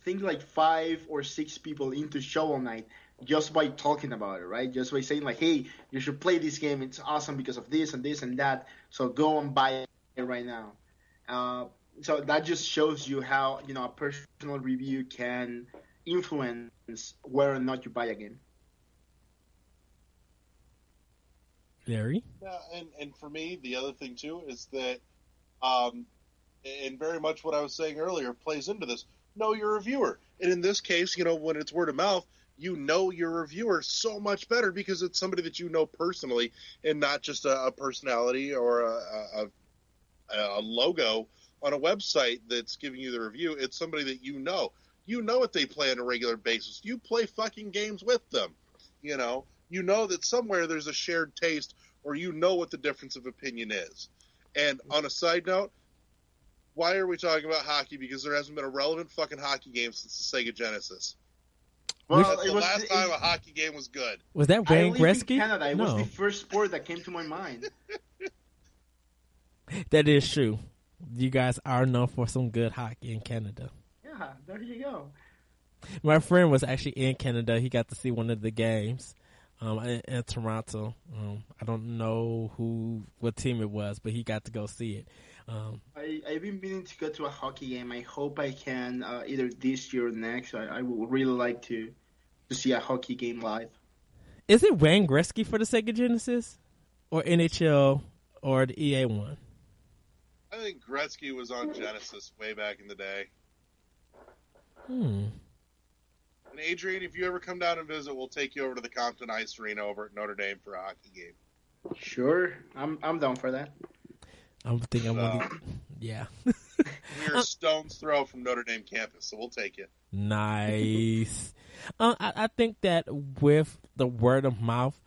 think 5 or 6 people into Shovel Knight just by talking about it, right? Just by saying hey, you should play this game. It's awesome because of this and this and that. So go and buy it right now. So that just shows you how a personal review can influence whether or not you buy a game. Larry? Yeah, and for me, the other thing too is that, and very much what I was saying earlier plays into this. Know your reviewer, and in this case, when it's word of mouth, your reviewer so much better because it's somebody that you know personally, and not just a personality or a logo on a website that's giving you the review. It's somebody that you know. You know what they play on a regular basis. You play fucking games with them. You know that somewhere there's a shared taste, or what the difference of opinion is. And on a side note, why are we talking about hockey? Because there hasn't been a relevant fucking hockey game since the Sega Genesis. Well, that's the last time a hockey game was good. Was that Wayne Gretzky? In Canada. It was the first sport that came to my mind. That is true. You guys are known for some good hockey in Canada. Yeah, there you go. My friend was actually in Canada. He got to see one of the games in Toronto. I don't know what team it was, but he got to go see it. I've been meaning to go to a hockey game. I hope I can either this year or next. I would really like to see a hockey game live. Is it Wayne Gretzky for the Sega Genesis, or NHL, or the EA one? I think Gretzky was on Genesis way back in the day. Hmm. And Adrian, if you ever come down and visit, we'll take you over to the Compton Ice Arena over at Notre Dame for a hockey game. Sure, I'm down for that. I'm thinking I'm So, gonna. Yeah. we're a stone's throw from Notre Dame campus, so we'll take you. Nice. I think that with the word of mouth,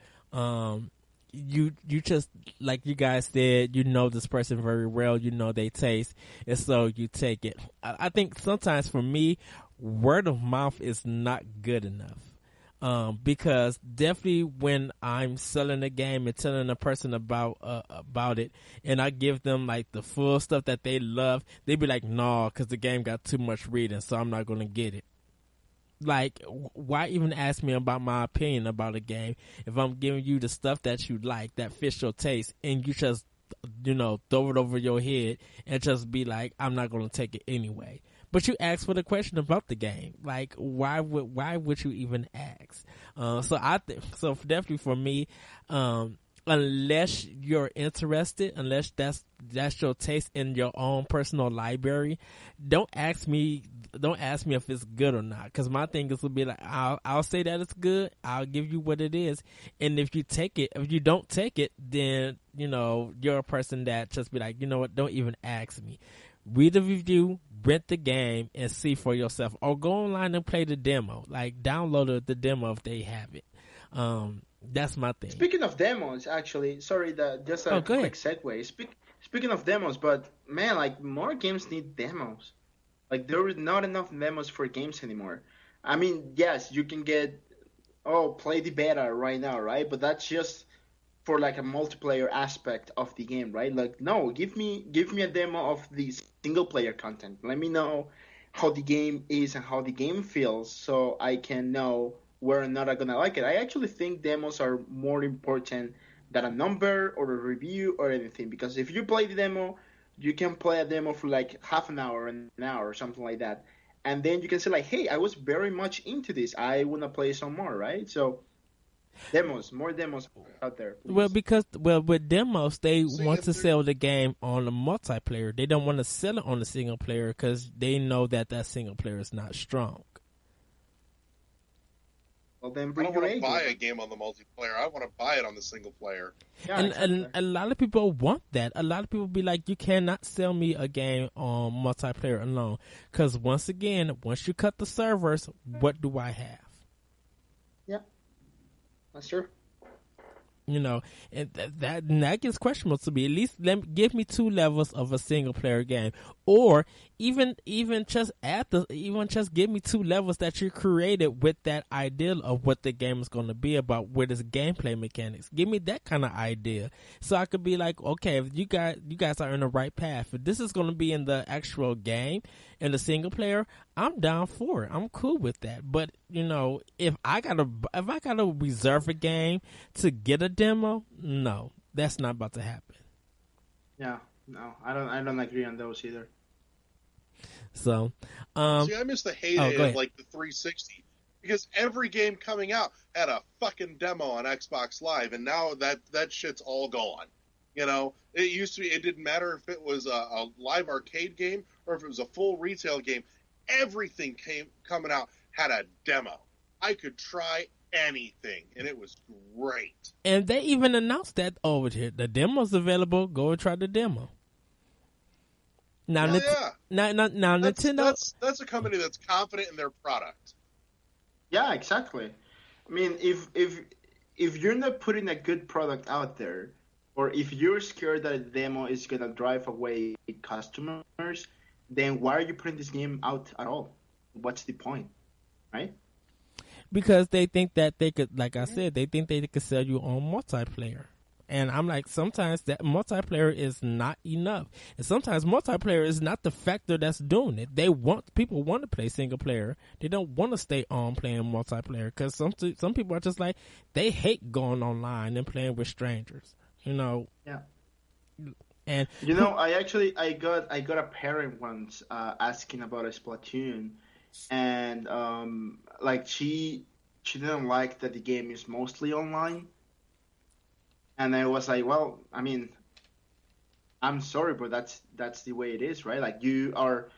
you just like you guys said, you know this person very well, you know they taste, and so you take it. I think sometimes for me, word of mouth is not good enough. Because definitely when I'm selling a game and telling a person about it, and I give them like the full stuff that they love, they be like, "No, because the game got too much reading, so I'm not gonna get it." Like, why even ask me about my opinion about a game if I'm giving you the stuff that you like, that fits your taste, and you just, throw it over your head and just be like, I'm not going to take it anyway. But you ask for the question about the game. Like, why would you even ask? So definitely for me, unless you're interested, unless that's your taste in your own personal library, don't ask me if it's good or not, because my thing is to be like, I'll say that it's good, I'll give you what it is, and if you don't take it, then you're a person that just be like, you know what, don't even ask me. Read the review, rent the game, and see for yourself, or go online and play the demo. Like, download the demo if they have it. That's my thing. Speaking of demos, actually, sorry, just a go quick ahead. segue. Speaking of demos, but man, like more games need demos. Like there is not enough demos for games anymore. I mean, yes, you can get play the beta right now, right? But that's just for like a multiplayer aspect of the game, right? Like no, give me a demo of the single player content. Let me know how the game is and how the game feels, so I can know whether or not I'm gonna like it. I actually think demos are more important than a number or a review or anything, because if you play the demo, you can play a demo for like half an hour, or something like that, and then you can say like, hey, I was very much into this. I wanna play some more, right? So more demos out there, Well, please. because with demos, they See, want and to there, sell the game on the multiplayer. They don't want to sell it on the single player because they know that single player is not strong. Well, then I bring don't your want to A buy game. a game on the multiplayer. I want to buy it on the single player. Yeah, And exactly. a lot of people want that. A lot of people be like, you cannot sell me a game on multiplayer alone. Because once you cut the servers, what do I have? Yeah, that's true. And that gets questionable to me. At least give me 2 levels of a single player game, or even just give me 2 levels that you created with that idea of what the game is going to be about, with its gameplay mechanics. Give me that kind of idea, so I could be like, okay, if you guys are in the right path. If this is going to be in the actual game, in the single player, I'm down for it. I'm cool with that. But if I gotta reserve a game to get a demo, no, that's not about to happen. Yeah, no, I don't agree on those either. So, See, I miss the go heyday of ahead. like the 360, because every game coming out had a fucking demo on Xbox Live, and now that shit's all gone. It used to be, it didn't matter if it was a live arcade game or if it was a full retail game. Everything coming out had a demo. I could try anything, and it was great. And they even announced that over here, the demo's available. Go and try the demo. Now, Hell yeah. now Nintendo. That's a company that's confident in their product. Yeah, exactly. I mean, if you're not putting a good product out there, or if you're scared that a demo is gonna drive away customers, then why are you putting this game out at all? What's the point, right? Because they think that they could, like I said, they think they could sell you on multiplayer. And I'm like, sometimes that multiplayer is not enough. And sometimes multiplayer is not the factor that's doing it. People want to play single player. They don't want to stay on playing multiplayer, because some people are just like, they hate going online and playing with strangers. Yeah. And I got a parent once asking about a Splatoon, and like she didn't like that the game is mostly online, and I was like, well, I mean, I'm sorry, but that's the way it is, right? Like you are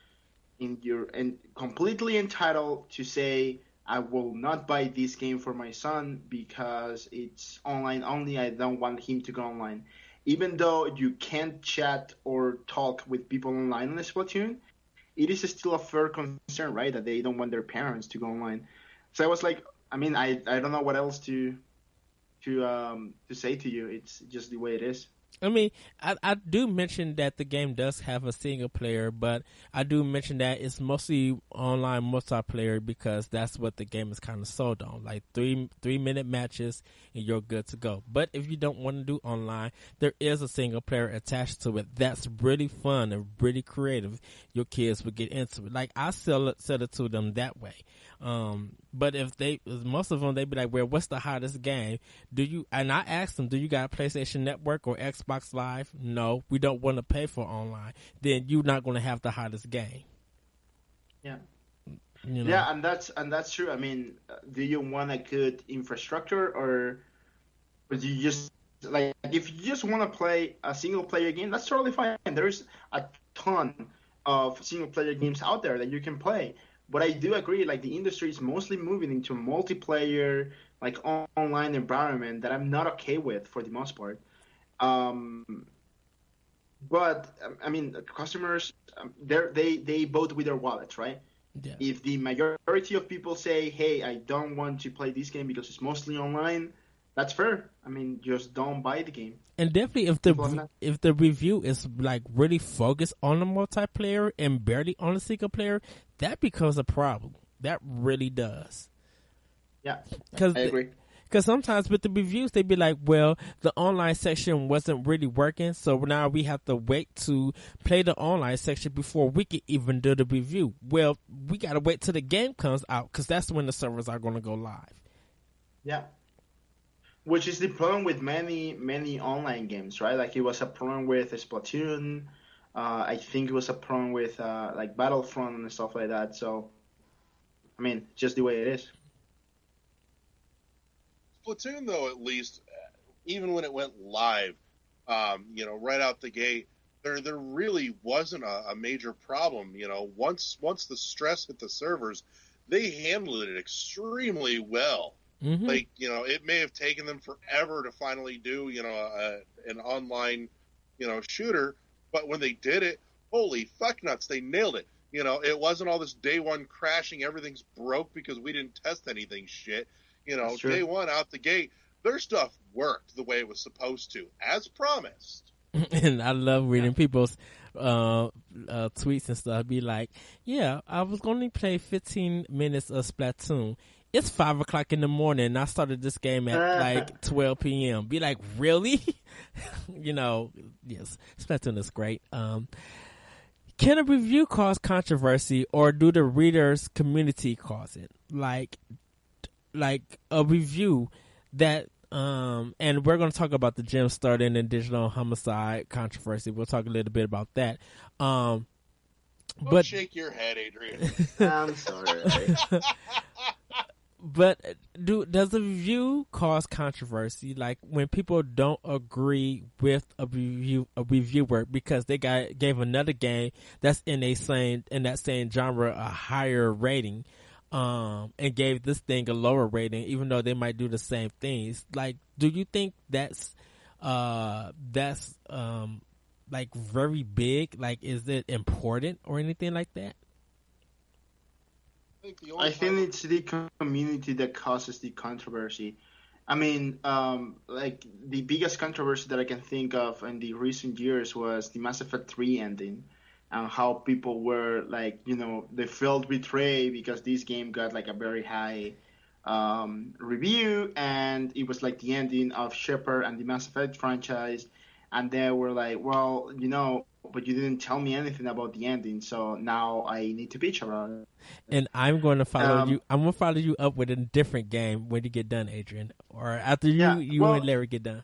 completely entitled to say I will not buy this game for my son because it's online only. I don't want him to go online. Even though you can't chat or talk with people online on Splatoon, it is still a fair concern, right? That they don't want their parents to go online. So I was like, I mean, I don't know what else to say to you. It's just the way it is. I mean, I do mention that the game does have a single player, but I do mention that it's mostly online multiplayer because that's what the game is kind of sold on. Like 3 minute matches and you're good to go. But if you don't want to do online, there is a single player attached to it. That's really fun and really creative. Your kids would get into it. Like I sell it to them that way. But if most of them, they'd be like, well, what's the hottest game? And I asked them, do you got a PlayStation Network or Xbox Live? No, we don't want to pay for online. Then you're not going to have the hottest game. Yeah. You know? Yeah, and that's true. I mean, do you want a good infrastructure or do you just like if you just want to play a single player game, that's totally fine. There's a ton of single player games out there that you can play. But I do agree, like the industry is mostly moving into a multiplayer, like online environment that I'm not okay with for the most part. But I mean, customers, they vote with their wallets, right? Yeah. If the majority of people say, "Hey, I don't want to play this game because it's mostly online," that's fair. I mean, just don't buy the game. And definitely, if the review is like really focused on the multiplayer and barely on the single player, that becomes a problem. That really does. Yeah, I agree. Because sometimes with the reviews, they be like, well, the online section wasn't really working, so now we have to wait to play the online section before we can even do the review. Well, we got to wait till the game comes out because that's when the servers are going to go live. Yeah. Which is the problem with many online games, right? Like it was a problem with Splatoon. I think it was a problem with like Battlefront and stuff like that. So, I mean, just the way it is. Splatoon, though, at least, even when it went live, right out the gate, there really wasn't a major problem. Once the stress hit the servers, they handled it extremely well. Mm-hmm. Like, it may have taken them forever to finally do, an online, shooter, but when they did it, holy fuck nuts, they nailed it. It wasn't all this day one crashing, everything's broke because we didn't test anything shit. Day one out the gate, their stuff worked the way it was supposed to, as promised. And I love reading people's tweets and stuff. Be like, yeah, I was going to play 15 minutes of Splatoon. It's 5 o'clock in the morning and I started this game at like 12 p.m. Be like, really? Yes, Splatoon is great. Can a review cause controversy or do the readers community cause it? Like a review that, and we're going to talk about the gem starting and digital homicide controversy. We'll talk a little bit about that. Don't shake your head, Adrian. I'm sorry. But does a review cause controversy? Like when people don't agree with a reviewer because they gave another game that's in that same genre a higher rating, and gave this thing a lower rating, even though they might do the same things. Like, do you think that's like very big? Like, is it important or anything like that? I think it's the community that causes the controversy. I mean, like the biggest controversy that I can think of in the recent years was the Mass Effect 3 ending, and how people were like, they felt betrayed because this game got like a very high review, and it was like the ending of Shepard and the Mass Effect franchise, and they were like, well, but you didn't tell me anything about the ending, so now I need to bitch about it. And I'm going to follow you. I'm going to follow you up with a different game when you get done, Adrian, or after you and Larry get done.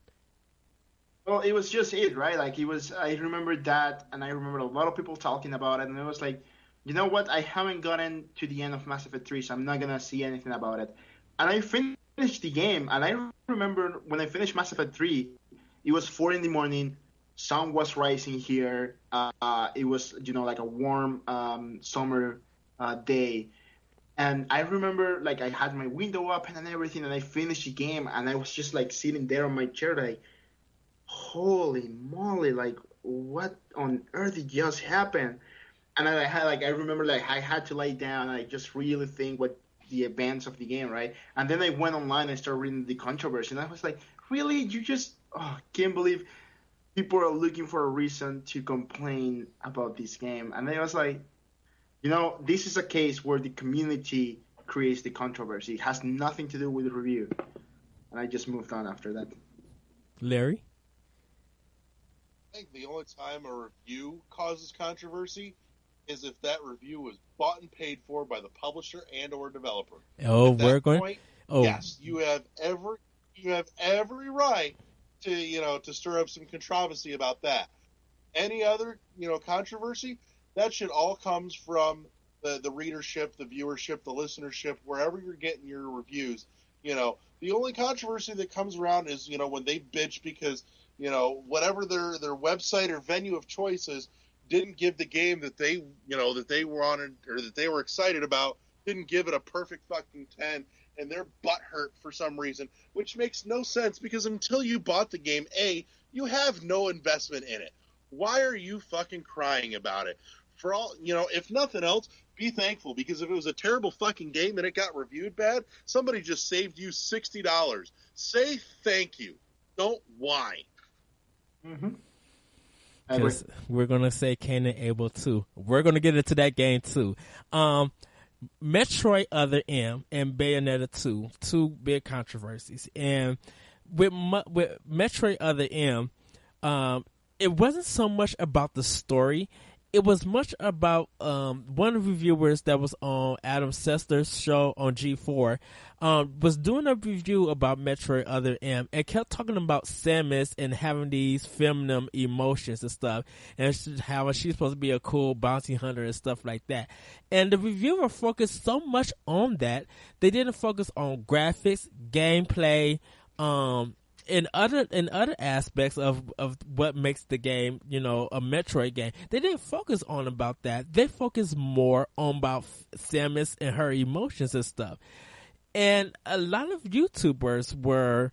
Well, it was just it, right? Like it was. I remember that, and I remember a lot of people talking about it, and it was like, you know what? I haven't gotten to the end of Mass Effect 3, so I'm not gonna see anything about it. And I finished the game, and I remember when I finished Mass Effect 3, it was 4 in the morning. sun was rising here. It was, like a warm summer day. And I remember, like, I had my window open and everything, and I finished the game, and I was just, like, sitting there on my chair, like, holy moly, like, what on earth did just happen? And I remember, like, I had to lay down and I just really think what the events of the game, right? And then I went online and started reading the controversy, and I was like, really? You just, can't believe people are looking for a reason to complain about this game. And I was like, this is a case where the community creates the controversy. It has nothing to do with the review. And I just moved on after that. Larry? I think the only time a review causes controversy is if that review was bought and paid for by the publisher and or developer. Oh, we're going. Point, yes, you have every right to stir up some controversy about that. Any other controversy, that shit all comes from the readership, the viewership, the listenership, wherever you're getting your reviews. The only controversy that comes around is when they bitch because whatever their website or venue of choice is didn't give the game that they wanted or that they were excited about, didn't give it a perfect fucking 10, and they're butthurt for some reason, which makes no sense because until you bought the game, you have no investment in it. Why are you fucking crying about it? For all, if nothing else, be thankful, because if it was a terrible fucking game and it got reviewed bad, somebody just saved you $60. Say thank you. Don't whine. Mm-hmm. Because we're going to say Cain and Abel too. We're going to get into that game too. Metroid Other M and Bayonetta 2, two big controversies. And with Metroid Other M, it wasn't so much about the story. It was much about one of the reviewers that was on Adam Sessler's show on G4 was doing a review about Metroid Other M and kept talking about Samus and having these feminine emotions and stuff, and how she's supposed to be a cool bounty hunter and stuff like that. And the reviewer focused so much on that, they didn't focus on graphics, gameplay, in other aspects of what makes the game, a Metroid game. They didn't focus on about that. They focused more on about Samus and her emotions and stuff. And a lot of YouTubers were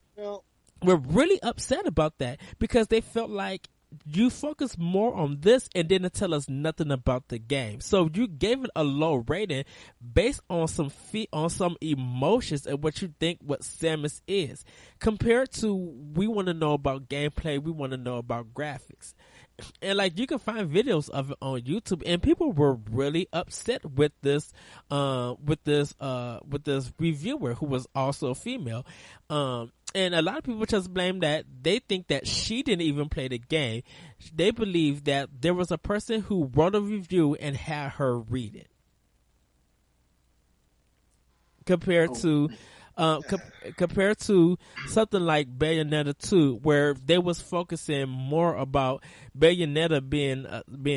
really upset about that because they felt like you focus more on this and didn't tell us nothing about the game. So you gave it a low rating based on some emotions and what you think what Samus is, compared to we want to know about gameplay, we want to know about graphics. And like you can find videos of it on YouTube, and people were really upset with this reviewer who was also a female. And a lot of people just blame that. They think that she didn't even play the game. They believe that there was a person who wrote a review and had her read it. Compared to something like Bayonetta 2, where they was focusing more about Bayonetta being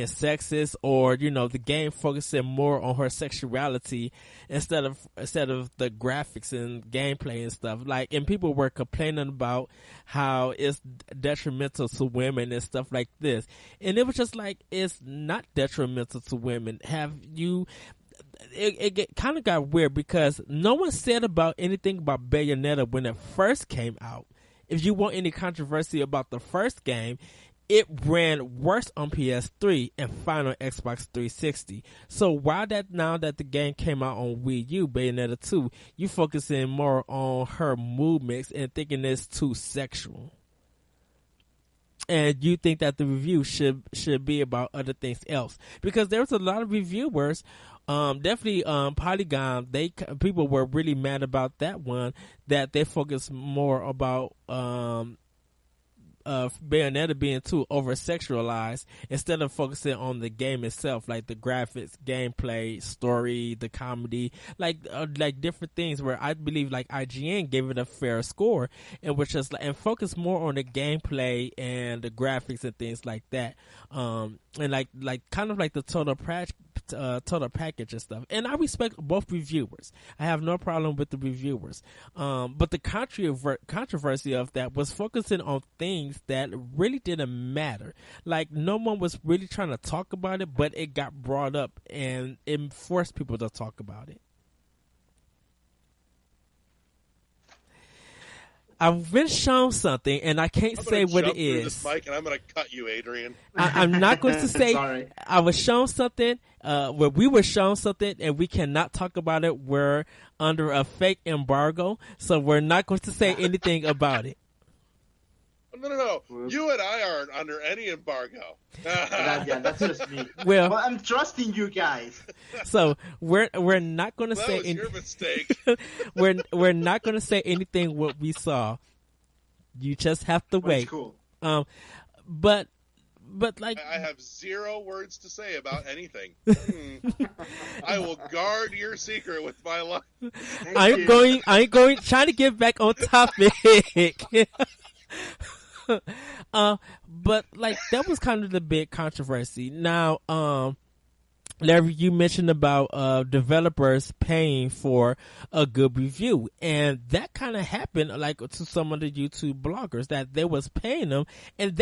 sexist, or the game focusing more on her sexuality instead of the graphics and gameplay and stuff. And people were complaining about how it's detrimental to women and stuff like this, and it was just like, it's not detrimental to women. It kind of got weird because no one said about anything about Bayonetta when it first came out. If you want any controversy about the first game, it ran worse on PS3 and fine on Xbox 360. So why now that the game came out on Wii U, Bayonetta 2, you focusing more on her movements and thinking it's too sexual? And you think that the review should be about other things else? Because there's a lot of reviewers, definitely Polygon, people were really mad about that one, that they focus more about Bayonetta being too over sexualized instead of focusing on the game itself, like the graphics, gameplay, story, the comedy, like different things, where I believe like IGN gave it a fair score, and which is and focus more on the gameplay and the graphics and things like that, and like kind of like the total package and stuff. And I respect both reviewers. I have no problem with the reviewers, but the controversy of that was focusing on things things that really didn't matter. Like, no one was really trying to talk about it, but it got brought up and it forced people to talk about it. I've been shown something, and I can't say what it is. This mic, and I'm going to cut you, Adrian. I'm not going to say. Sorry. I was shown something. Where we were shown something, and we cannot talk about it. We're under a fake embargo, so we're not going to say anything about it. No. You and I aren't under any embargo. That's just me. Well, I'm trusting you guys. So we're not going to say. That was your mistake. we're not going to say anything what we saw. You just have to wait. Cool. But like, I have 0 words to say about anything. I will guard your secret with my life. I'm going trying to get back on topic. But like, that was kind of the big controversy. Now, Larry, you mentioned about developers paying for a good review, and that kind of happened like to some of the YouTube bloggers that they was paying them, and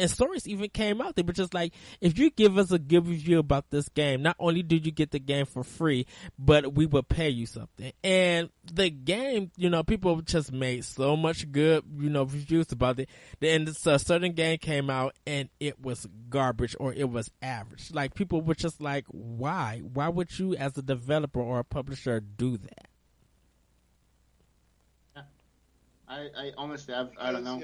stories even came out. They were just like, if you give us a good review about this game, not only do you get the game for free, but we will pay you something. And the game, people just made so much good, reviews about it. Then a certain game came out and it was garbage or it was average. Like, people were just like, why would you as a developer or a publisher do that? I honestly, I don't know.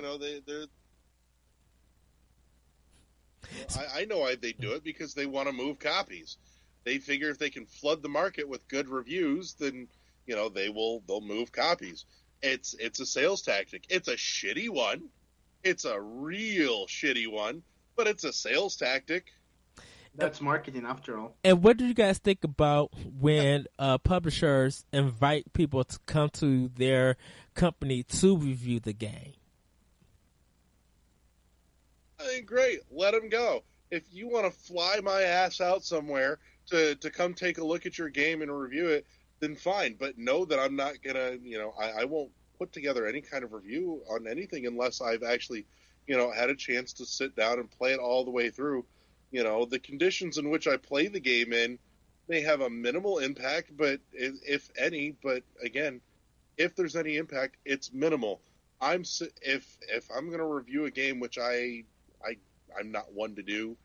I know why they do it, because they want to move copies. They figure if they can flood the market with good reviews, then they'll move copies. It's a sales tactic. It's a shitty one. It's a real shitty one, but it's a sales tactic. That's marketing after all. And what do you guys think about when publishers invite people to come to their company to review the game? I think great. Let them go. If you want to fly my ass out somewhere to come take a look at your game and review it, then fine. But know that I'm not going to, I won't put together any kind of review on anything unless I've actually, had a chance to sit down and play it all the way through. The conditions in which I play the game in may have a minimal impact, but if any, but again, if there's any impact, it's minimal. If I'm going to review a game, which I'm not one to do,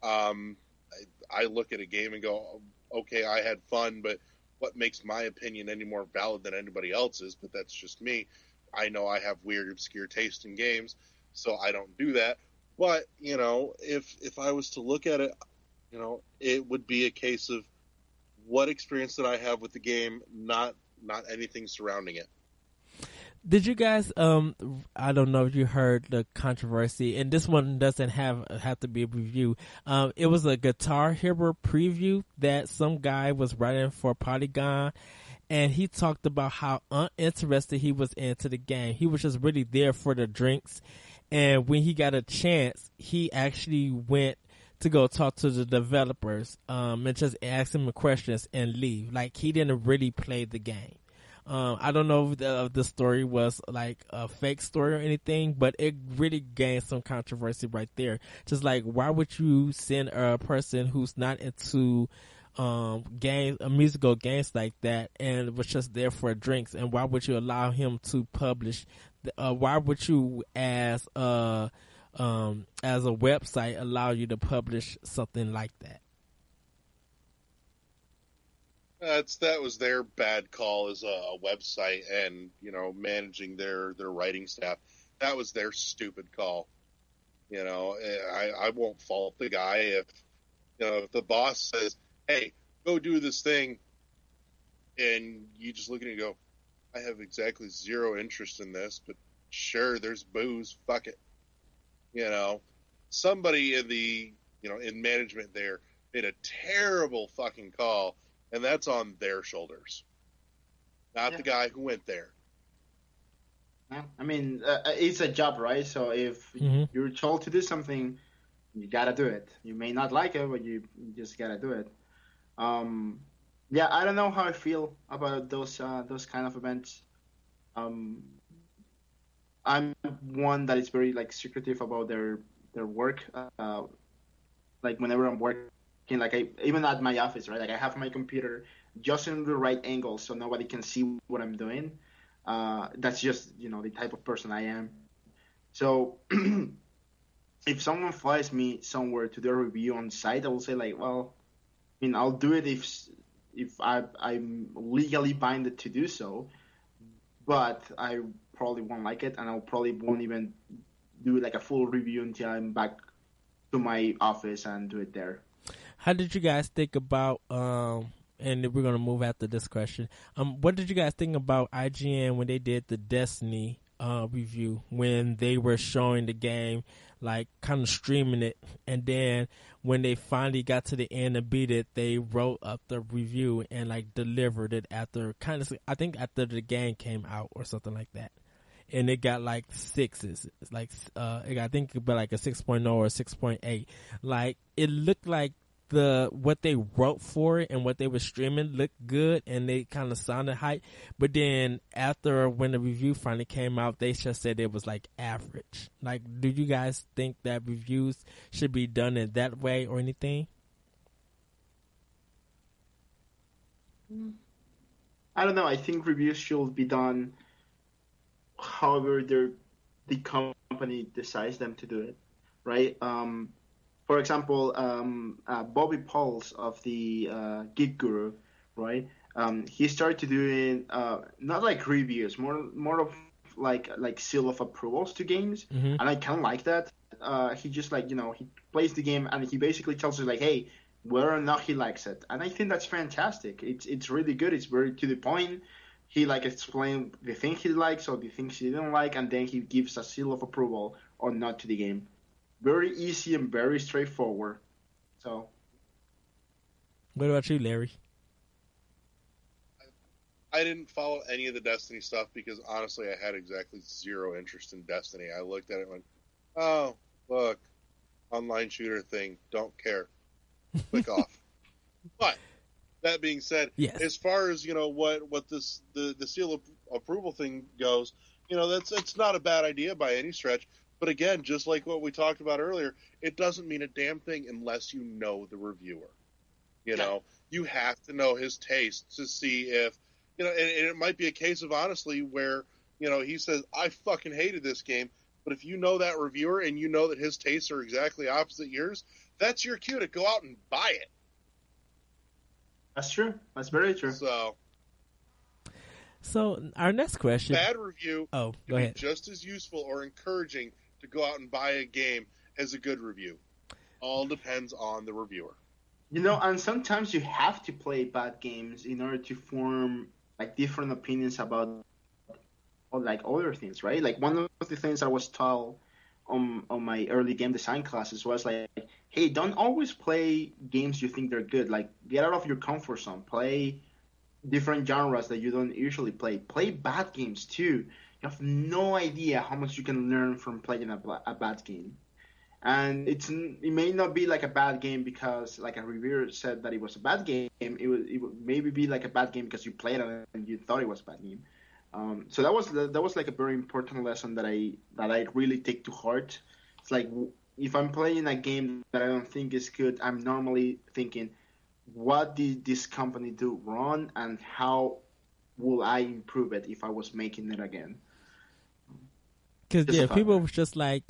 I look at a game and go, okay, I had fun, but what makes my opinion any more valid than anybody else's? But that's just me. I know I have weird, obscure taste in games, so I don't do that. But, if I was to look at it, it would be a case of what experience did I have with the game, not anything surrounding it. Did you guys, I don't know if you heard the controversy, and this one doesn't have to be a review. It was a Guitar Hero preview that some guy was writing for Polygon, and he talked about how uninterested he was into the game. He was just really there for the drinks. And when he got a chance, he actually went to go talk to the developers and just ask them questions and leave. Like, he didn't really play the game. I don't know if the story was like a fake story or anything, but it really gained some controversy right there. Just like, why would you send a person who's not into musical games like that and was just there for drinks, and why would you allow him to publish? Why would you, as a website, allow you to publish something like that? That was their bad call as a website, and managing their writing staff. That was their stupid call. I won't fault the guy if the boss says, "Hey, go do this thing," and you just look at it and go, I have exactly zero interest in this, but sure, there's booze. Fuck it. Somebody in the, in management there made a terrible fucking call, and that's on their shoulders, not the guy who went there. I mean, it's a job, right? So if you're told to do something, you gotta do it. You may not like it, but you just gotta do it. Yeah, I don't know how I feel about those kind of events. I'm one that is very like secretive about their work. Like whenever I'm working, like I even at my office, right? Like I have my computer just in the right angle so nobody can see what I'm doing. That's just the type of person I am. So if someone flies me somewhere to do a review on site, I will say like, well, I mean, I'll do it if I'm legally binded to do so, but I probably won't like it, and I'll probably won't even do like a full review until I'm back to my office and do it there. How did you guys think about and we're gonna move after this question. What did you guys think about IGN when they did the Destiny review, when they were showing the game, like kind of streaming it, and then when they finally got to the end and beat it, they wrote up the review and like delivered it after I think after the game came out or something like that. And it got like sixes. It's like I think it got like a 6.0 or 6.8. Like it looked like what they wrote for it and what they were streaming looked good, and they kind of sounded hype. But then after when the review finally came out, they just said it was like average. Like, do you guys think that reviews should be done in that way or anything? I don't know. I think reviews should be done however the company decides them to do it, right? For example, Bobby Pauls of the Geek Guru, right? He started doing not like reviews, more of like seal of approvals to games, Mm-hmm. and I kind of like that. He just like he plays the game and he basically tells us like, hey, whether or not he likes it, and I think that's fantastic. It's really good. It's very to the point. He like explained the thing he likes or the things he didn't like, and then he gives a seal of approval or not to the game. Very easy and very straightforward. So, What about you, Larry? I didn't follow any of the Destiny stuff because honestly, I had exactly zero interest in Destiny. I looked at it and went, "Oh, look, online shooter thing. Don't care. Click off." But that being said, Yes. as far as what this the seal of approval thing goes, it's not a bad idea by any stretch. But again, just like what we talked about earlier, it doesn't mean a damn thing unless you know the reviewer. You have to know his taste to see if, and it might be a case of honestly where, he says, I fucking hated this game. But if you know that reviewer and you know that his tastes are exactly opposite yours, that's your cue to go out and buy it. that's true. That's very true. So our next question. Bad review Oh, can go ahead. be just as useful or encouraging to go out and buy a game as a good review. All depends on the reviewer. And sometimes you have to play bad games in order to form like different opinions about or like other things, right? Like one of the things I was taught on my early game design classes was like, hey, don't always play games you think they're good. Like get out of your comfort zone. Play different genres that you don't usually play. Play bad games too. You have no idea how much you can learn from playing a bad game. And it may not be like a bad game because like a reviewer said that it was a bad game. It would maybe be like a bad game because you played it and you thought it was a bad game. So that was like a very important lesson that I really take to heart. It's like if I'm playing a game that I don't think is good, I'm normally thinking, what did this company do wrong, and how will I improve it if I was making it again? Because people was just like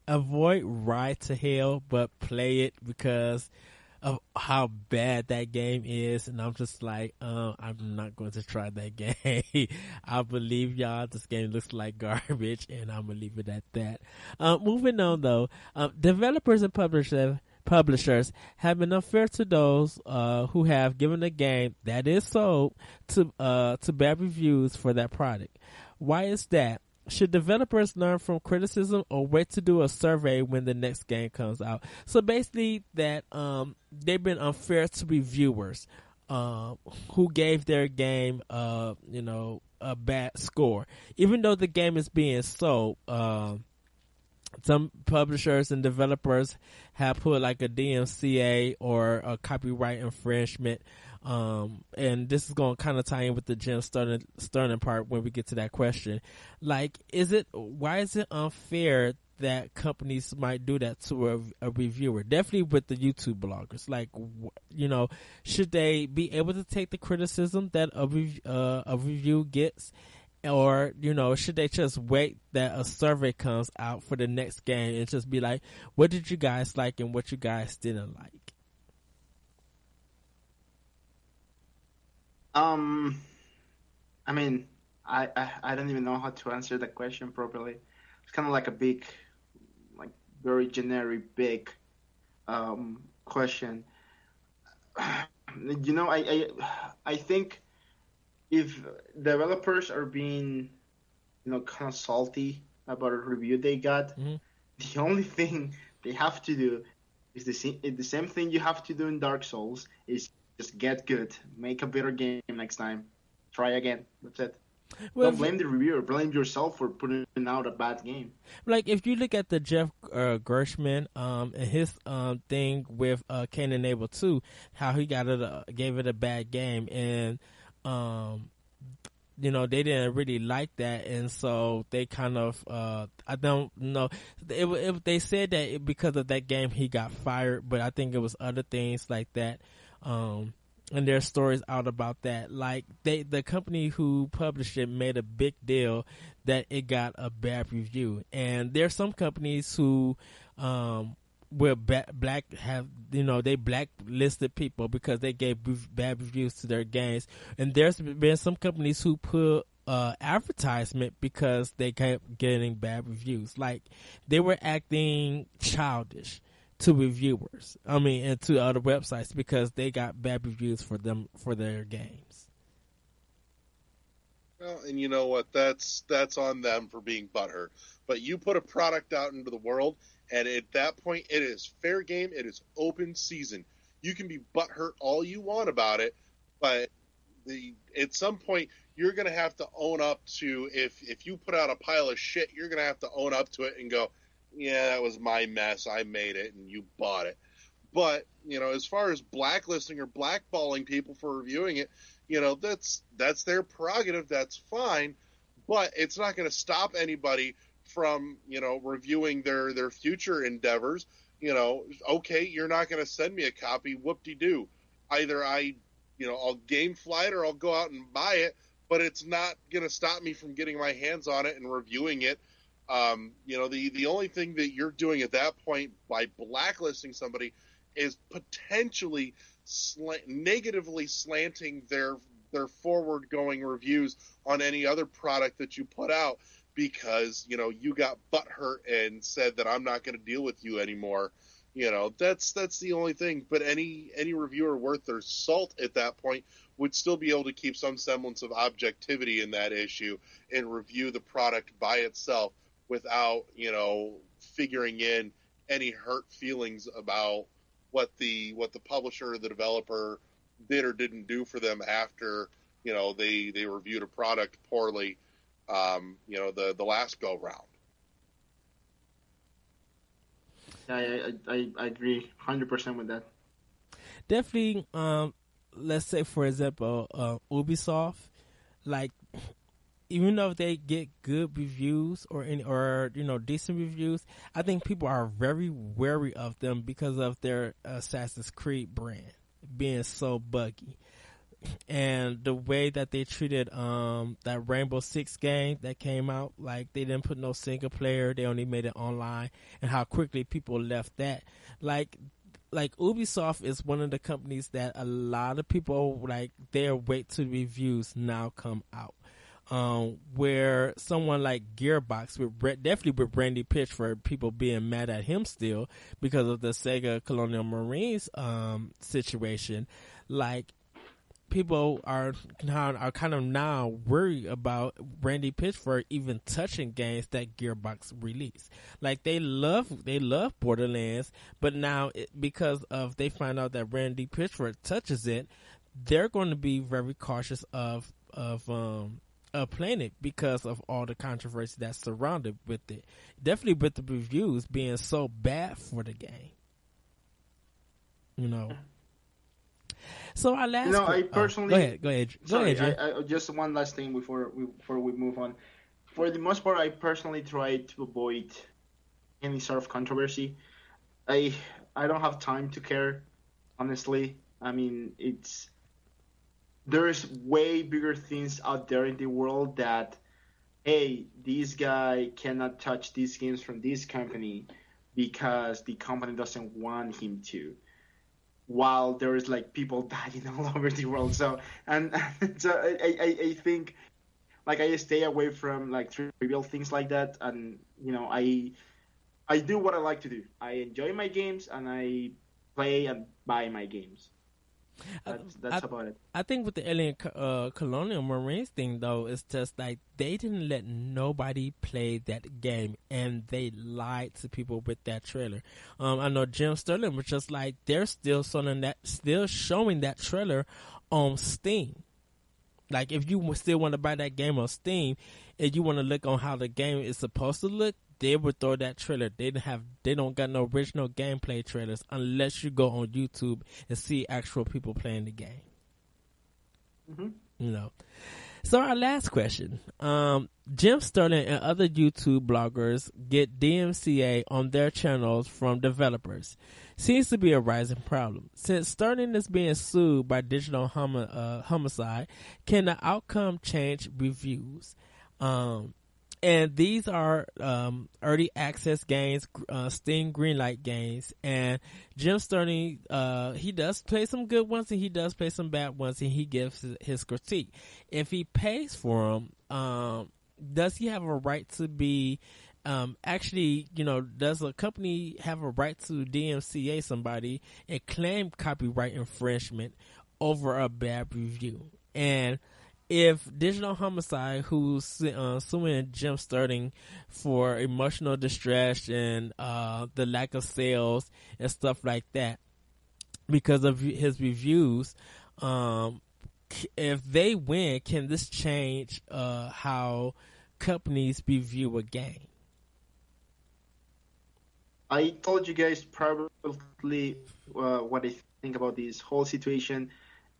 avoid Ride to Hell, but play it because of how bad that game is, and I'm just like, I'm not going to try that game. I believe y'all, this game looks like garbage, and I'm gonna leave it at that. Moving on though, developers and publishers have been unfair to those who have given a game that is sold to bad reviews for that product. Why is that? Should developers learn from criticism or wait to do a survey when the next game comes out? So basically that they've been unfair to reviewers who gave their game a bad score. Even though the game is being sold, some publishers and developers have put like a DMCA or a copyright infringement. And this is going to kind of tie in with the Jim Sterling part when we get to that question. Like, why is it unfair that companies might do that to a reviewer? Definitely with the YouTube bloggers. Like, should they be able to take the criticism that a review gets? Or, should they just wait that a survey comes out for the next game and just be like, what did you guys like and what you guys didn't like? I mean, I don't even know how to answer that question properly. It's kind of like a big, like very generic, big question. I think if developers are being, kind of salty about a review they got, the only thing they have to do is the same thing you have to do in Dark Souls, is just get good, make a better game next time, try again. That's it. Well, don't blame the reviewer, blame yourself for putting out a bad game. Like, if you look at the Jeff Gershman and his thing with Cain and Abel 2, how he gave it a bad game, and they didn't really like that, and so they kind of I don't know. They said that because of that game he got fired, but I think it was other things like that. And there's stories out about that. Like, the company who published it made a big deal that it got a bad review, and there's some companies who where they blacklisted people because they gave bad reviews to their games. And there's been some companies who put advertisement because they kept getting bad reviews. Like, they were acting childish to reviewers, and to other websites, because they got bad reviews for their games. Well, and you know what? That's on them for being butthurt. But you put a product out into the world, and at that point, it is fair game. It is open season. You can be butthurt all you want about it, but at some point, you're going to have to own up to, if you put out a pile of shit, you're going to have to own up to it and go, yeah, that was my mess. I made it, and you bought it. But, as far as blacklisting or blackballing people for reviewing it, that's their prerogative. That's fine. But it's not going to stop anybody from, reviewing their future endeavors. Okay, you're not going to send me a copy. Whoop-de-doo. Either I'll game fly it or I'll go out and buy it, but it's not going to stop me from getting my hands on it and reviewing it. The only thing that you're doing at that point by blacklisting somebody is potentially negatively slanting their forward-going reviews on any other product that you put out, because you got butthurt and said that I'm not going to deal with you anymore. That's the only thing. But any reviewer worth their salt at that point would still be able to keep some semblance of objectivity in that issue and review the product by itself without figuring in any hurt feelings about what the publisher or the developer did or didn't do for them after they reviewed a product poorly the last go round. Yeah, I agree 100% with that. Definitely. Let's say, for example, Ubisoft, like, even though they get good reviews or decent reviews, I think people are very wary of them because of their Assassin's Creed brand being so buggy, and the way that they treated that Rainbow Six game that came out. Like, they didn't put no single player; they only made it online, and how quickly people left that. Like Ubisoft is one of the companies that a lot of people, like, they wait till reviews now come out. Where someone like Gearbox, definitely with Randy Pitchford, people being mad at him still because of the Sega Colonial Marines situation. Like, people are kind of now worried about Randy Pitchford even touching games that Gearbox released. Like, they love Borderlands, but now because of they find out that Randy Pitchford touches it, they're going to be very cautious of playing it because of all the controversy that's surrounded with it. Definitely with the reviews being so bad for the game. You know. So our last. I personally go ahead. Sorry, I just one last thing before we move on. For the most part, I personally try to avoid any sort of controversy. I don't have time to care, honestly. I mean, there's way bigger things out there in the world that, hey, this guy cannot touch these games from this company because the company doesn't want him to. While there is like people dying all over the world, so so I think like I stay away from like trivial things like that, and I do what I like to do. I enjoy my games and I play and buy my games. That's about it. I think with the Alien Colonial Marines thing, though, it's just like they didn't let nobody play that game, and they lied to people with that trailer. I know Jim Sterling was just like they're still showing that trailer on Steam. Like if you still want to buy that game on Steam, and you want to look on how the game is supposed to look, they would throw that trailer. They don't got no original gameplay trailers unless you go on YouTube and see actual people playing the game. Mm-hmm. You know. So our last question. Jim Sterling and other YouTube bloggers get DMCA on their channels from developers. Seems to be a rising problem. Since Sterling is being sued by Digital Homicide, can the outcome change reviews? And these are early access games, Steam Greenlight games. And Jim Sterling, he does play some good ones and he does play some bad ones, and he gives his critique. If he pays for them, does he have a right to be actually, does a company have a right to DMCA somebody and claim copyright infringement over a bad review? And if Digital Homicide, who's suing Jim Sterling for emotional distress and the lack of sales and stuff like that because of his reviews, if they win, can this change how companies review a game? I told you guys probably what I think about this whole situation.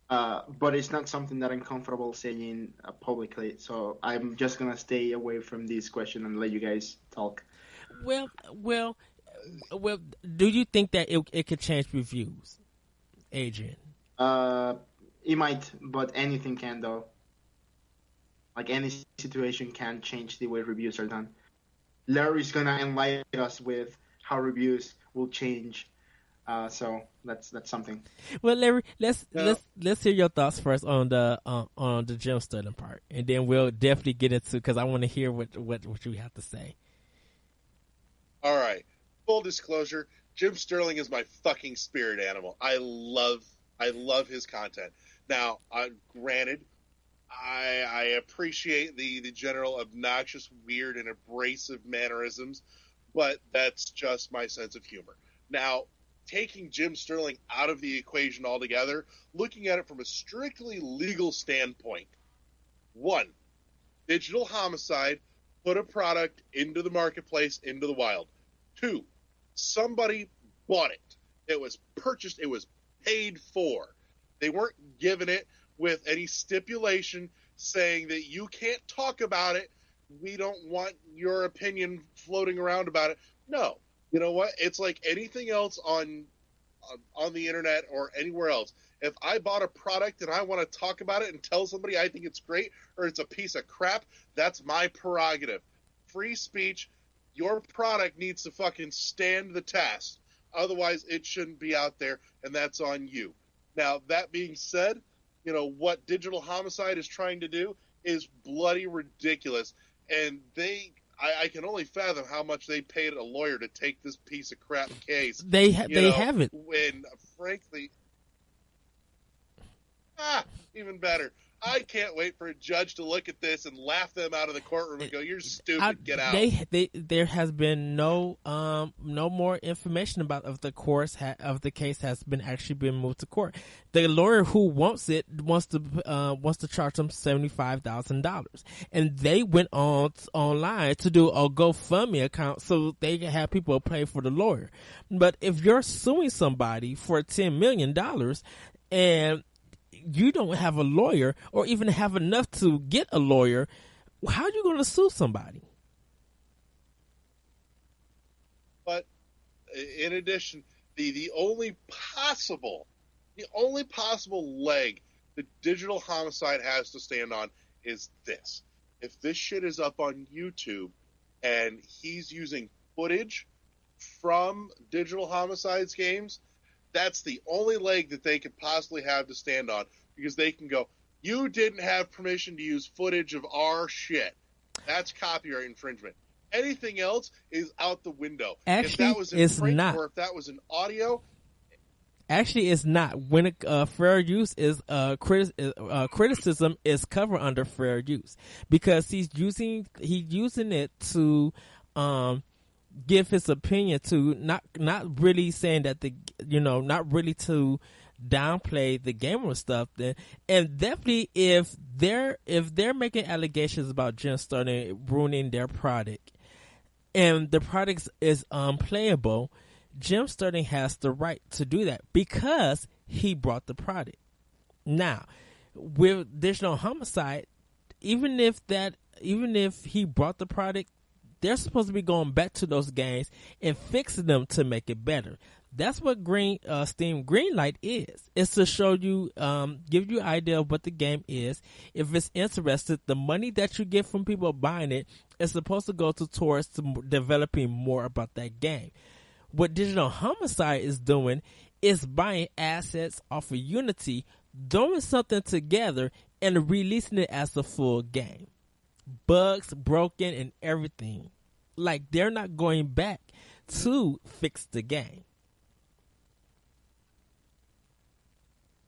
But it's not something that I'm comfortable saying publicly, so I'm just gonna stay away from this question and let you guys talk. Well. Do you think that it could change reviews, Adrian? It might, but anything can though. Like any situation can change the way reviews are done. Larry's gonna enlighten us with how reviews will change. So that's something. Well, Larry, let's hear your thoughts first on the Jim Sterling part, and then we'll definitely get into, because I want to hear what you have to say. All right, full disclosure: Jim Sterling is my fucking spirit animal. I love his content. Now, granted, I appreciate the general obnoxious, weird, and abrasive mannerisms, but that's just my sense of humor. Now, taking Jim Sterling out of the equation altogether, looking at it from a strictly legal standpoint. 1, Digital Homicide put a product into the marketplace, into the wild. 2, somebody bought it. It was purchased. It was paid for. They weren't given it with any stipulation saying that you can't talk about it. We don't want your opinion floating around about it. No. You know what? It's like anything else on the internet or anywhere else. If I bought a product and I want to talk about it and tell somebody I think it's great or it's a piece of crap, that's my prerogative. Free speech. Your product needs to fucking stand the test. Otherwise, it shouldn't be out there, and that's on you. Now, that being said, what Digital Homicide is trying to do is bloody ridiculous, and I can only fathom how much they paid a lawyer to take this piece of crap case. They haven't. When, frankly, even better. I can't wait for a judge to look at this and laugh them out of the courtroom and go, "You're stupid. Get out." There has been no more information about if the course of the case has been actually been moved to court. The lawyer who wants it wants to charge them $75,000, and they went online to do a GoFundMe account so they can have people pay for the lawyer. But if you're suing somebody for $10 million and you don't have a lawyer or even have enough to get a lawyer, how are you going to sue somebody? But in addition, the only possible leg that digital homicide has to stand on is this. If this shit is up on YouTube and he's using footage from digital homicides games, that's the only leg that they could possibly have to stand on, because they can go, "You didn't have permission to use footage of our shit." That's copyright infringement. Anything else is out the window. Actually, if that was in it's print not. or if that was in audio. Actually, it's not. When fair use is criticism is covered under fair use, because he's using it to give his opinion, to not really saying that not really to downplay the game or stuff. Then, and definitely if they're making allegations about Jim Sterling ruining their product, and the product is unplayable, Jim Sterling has the right to do that because he brought the product. Now, with digital homicide, even if he brought the product, they're supposed to be going back to those games and fixing them to make it better. That's what Steam Greenlight is. It's to show you, give you an idea of what the game is. If it's interested, the money that you get from people buying it is supposed to go towards developing more about that game. What Digital Homicide is doing is buying assets off of Unity, doing something together, and releasing it as a full game. Bugs, broken, and everything. Like, they're not going back to fix the game.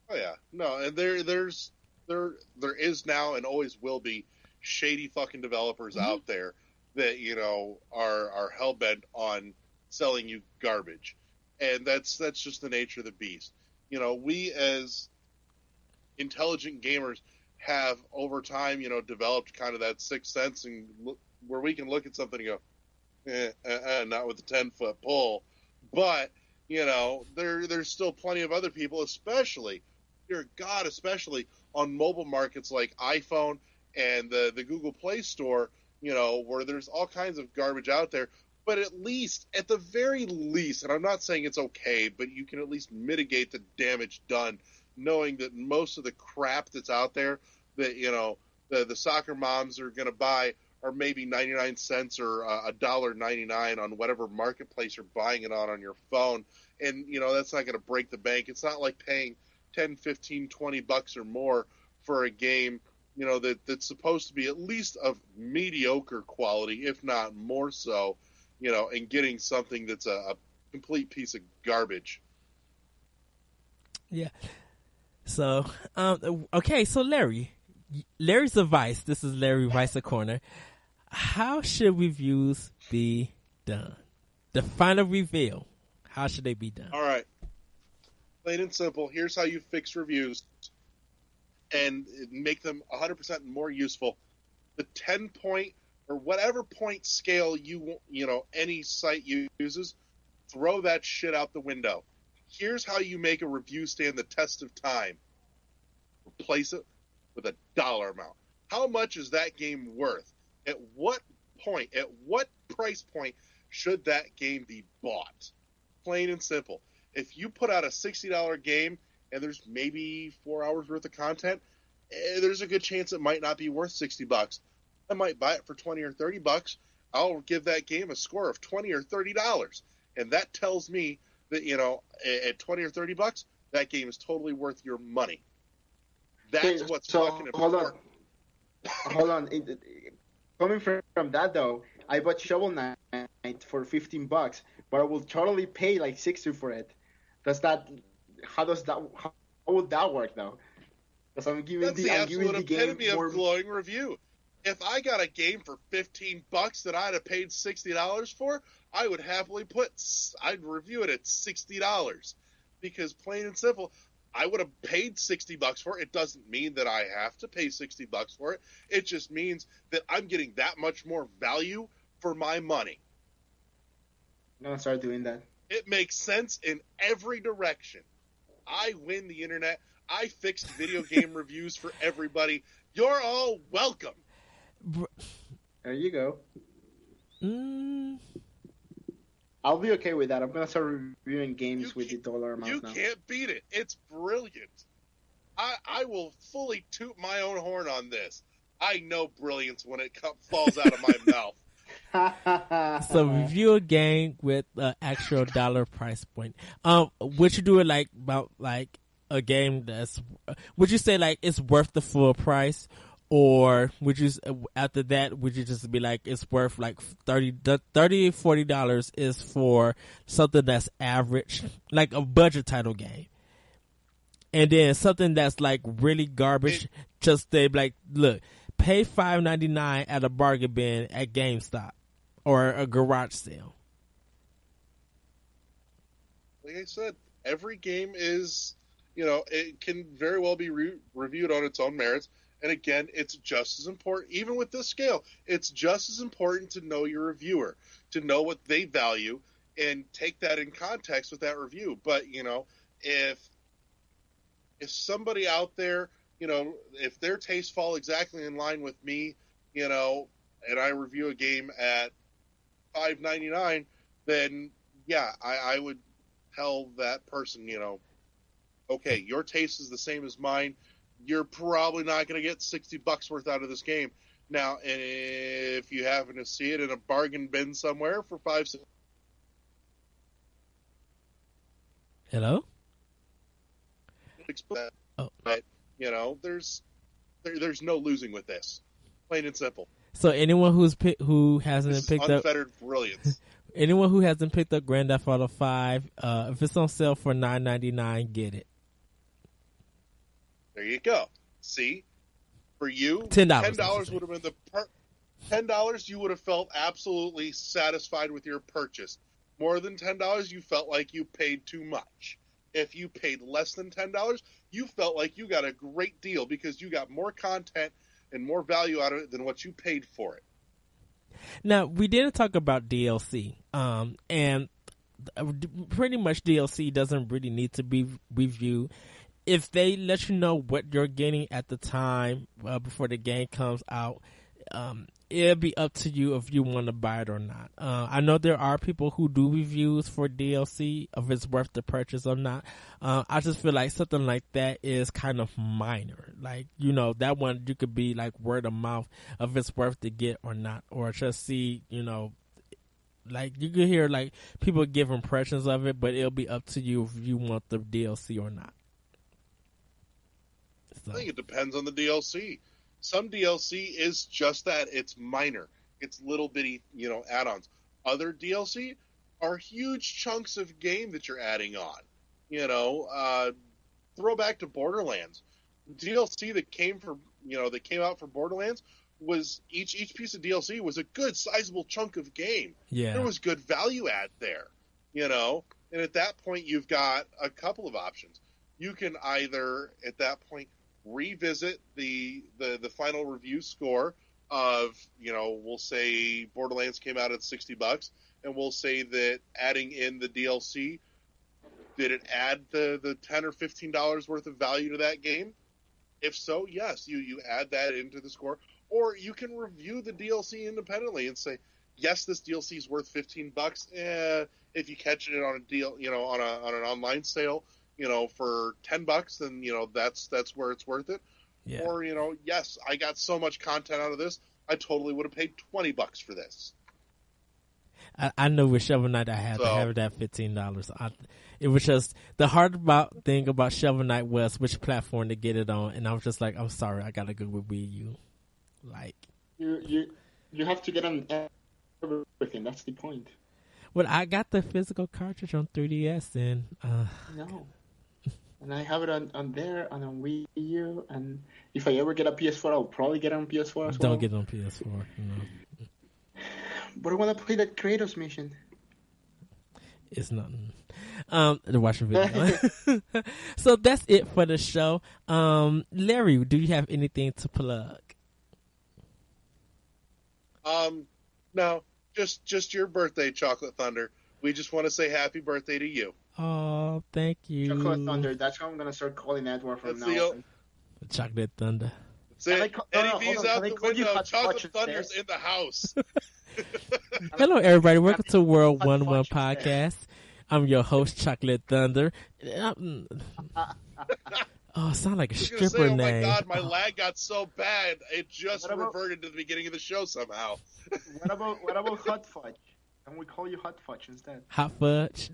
Oh yeah, no, and there is now and always will be shady fucking developers out there that are hell bent on selling you garbage, and that's just the nature of the beast. We as intelligent gamers have over time, developed kind of that sixth sense, and where we can look at something and go, not with the 10-foot pole, but there's still plenty of other people, especially on mobile markets like iPhone and the Google Play Store, where there's all kinds of garbage out there. But at the very least, and I'm not saying it's okay, but you can at least mitigate the damage done, knowing that most of the crap that's out there that, the soccer moms are going to buy are maybe 99 cents or $1.99 on whatever marketplace you're buying it on your phone. And, that's not going to break the bank. It's not like paying 10, 15, 20 bucks or more for a game, that's supposed to be at least of mediocre quality, if not more so, and getting something that's a complete piece of garbage. Yeah. So, okay. So Larry's advice. This is Larry Vice Corner. How should reviews be done? The final reveal. How should they be done? All right. Plain and simple. Here's how you fix reviews and make them 100% more useful. The 10-point or whatever point scale any site uses, throw that shit out the window. Here's how you make a review stand the test of time. Replace it with a dollar amount. How much is that game worth? At what price point should that game be bought? Plain and simple. If you put out a $60 game and there's maybe 4 hours worth of content, there's a good chance it might not be worth $60. I might buy it for $20 or $30. I'll give that game a score of $20 or $30, and that tells me that at $20 or $30, that game is totally worth your money. That's what's fucking important. Hold on. Coming from that though, I bought Shovel Knight for $15, but I will totally pay like $60 for it. How would that work though? Because I'm giving That's the I'm giving absolute the game epitome more. of glowing review. If I got a game for $15 that I'd have paid $60 for, I would happily I'd review it at $60 because plain and simple, I would have paid $60 for it. It doesn't mean that I have to pay $60 for it. It just means that I'm getting that much more value for my money. I'm gonna start doing that. It makes sense in every direction. I win the internet. I fixed video game reviews for everybody. You're all welcome. There you go. I'll be okay with that. I'm gonna start reviewing games with the dollar amount now. You can't beat it. It's brilliant. I will fully toot my own horn on this. I know brilliance when it falls out of my mouth. So review a game with an actual dollar price point. Would you do it like about like a game that's? Would you say like it's worth the full price, or would you after that would you just be like it's worth like $40 is for something that's average, like a budget title game, and then something that's like really garbage, just they like look pay $5.99 at a bargain bin at GameStop or a garage sale. Like I said, every game is, it can very well be reviewed on its own merits. And again, it's just as important, even with this scale, it's just as important to know your reviewer, to know what they value, and take that in context with that review. But, if somebody out there, if their tastes fall exactly in line with me, and I review a game at $5.99, then, yeah, I would tell that person, okay, your taste is the same as mine. You're probably not going to get $60 worth out of this game. Now, if you happen to see it in a bargain bin somewhere for 5 cents. Hello? Oh. But, there's no losing with this. Plain and simple. So anyone who hasn't picked up unfettered brilliance. Anyone who hasn't picked up Grand Theft Auto 5, if it's on sale for $9.99, get it. There you go. See, for you, $10 would have been $10. You would have felt absolutely satisfied with your purchase. More than $10, you felt like you paid too much. If you paid less than $10, you felt like you got a great deal because you got more content and more value out of it than what you paid for it. Now, we didn't talk about DLC, and pretty much DLC doesn't really need to be reviewed. If they let you know what you're getting at the time before the game comes out, it'll be up to you if you want to buy it or not. I know there are people who do reviews for DLC if it's worth the purchase or not. I just feel like something like that is kind of minor. Like, that one you could be like word of mouth if it's worth to get or not, or just see, like you could hear like people give impressions of it, but it'll be up to you if you want the DLC or not. So. I think it depends on the DLC. Some DLC is just that. It's minor. It's little bitty, add-ons. Other DLC are huge chunks of game that you're adding on. Throw back to Borderlands. DLC that came out for Borderlands was each piece of DLC was a good sizable chunk of game. Yeah. There was good value add there, and at that point you've got a couple of options. You can either at that point revisit the final review score of, we'll say Borderlands came out at $60, and we'll say that adding in the DLC, did it add the $10 or $15 worth of value to that game? If so, yes, you add that into the score, or you can review the DLC independently and say, yes, this DLC is worth $15. If you catch it on a deal, on an online sale, for $10, then, that's where it's worth it. Yeah. Or, yes, I got so much content out of this, I totally would have paid $20 for this. I know with Shovel Knight I had to have that $15. It was just the hard thing about Shovel Knight was which platform to get it on, and I was just like, I'm sorry, I gotta go with Wii U. Like you have to get on everything. That's the point. Well, I got the physical cartridge on 3DS, and no. and I have it on there and on Wii U. And if I ever get a PS4, I'll probably get it on PS4 as well. Don't get it on PS4. No. But I want to play that Kratos mission. It's nothing. To watch a video. So that's it for the show. Larry, do you have anything to plug? No, just your birthday, Chocolate Thunder. We just want to say happy birthday to you. Oh, thank you. Chocolate Thunder. That's how I'm gonna start calling Edward from now on. Chocolate Thunder. Eddie V's out the window. Chocolate Thunder's in the house. Hello, everybody. Welcome to World 1-1 Podcast. I'm your host, Chocolate Thunder. Oh, it sounds like a stripper name. Oh my God, my lag got so bad it just reverted to the beginning of the show somehow. What about Hot Fudge? Can we call you Hot Fudge instead? Hot Fudge.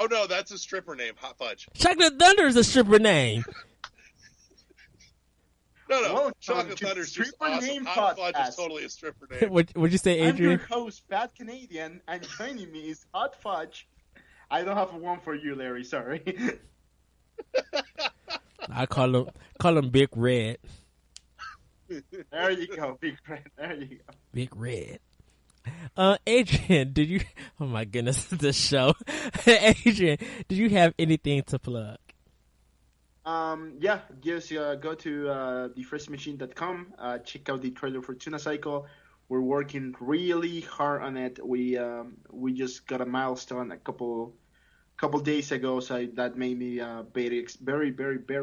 Oh no, that's a stripper name, Hot Fudge. Chocolate Thunder is a stripper name. No, Welcome Chocolate to Thunder's Stripper just awesome. Name Hot Podcast. Fudge is totally a stripper name. What'd you say, Adrian? I'm your host, Fat Canadian, and joining me is Hot Fudge. I don't have one for you, Larry. Sorry. I call him Big Red. There you go, Big Red. There you go. Big Red. Adrian, did you? Oh my goodness, the show. Adrian, did you have anything to plug? Yeah, just go to thefirstmachine.com. Check out the trailer for Tuna Cycle. We're working really hard on it. We just got a milestone a couple days ago, so that made me very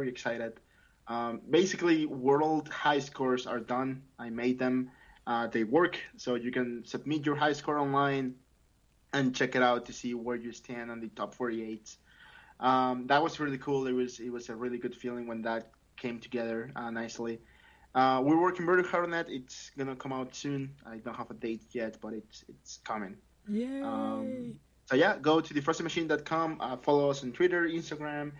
excited. Basically, world high scores are done. I made them. They work, so you can submit your high score online and check it out to see where you stand on the top 48. That was really cool. It was a really good feeling when that came together nicely. We're working very hard on that. It's gonna come out soon. I don't have a date yet, but it's coming. Yay! So yeah, go to thefirstmachine.com. Follow us on Twitter, Instagram,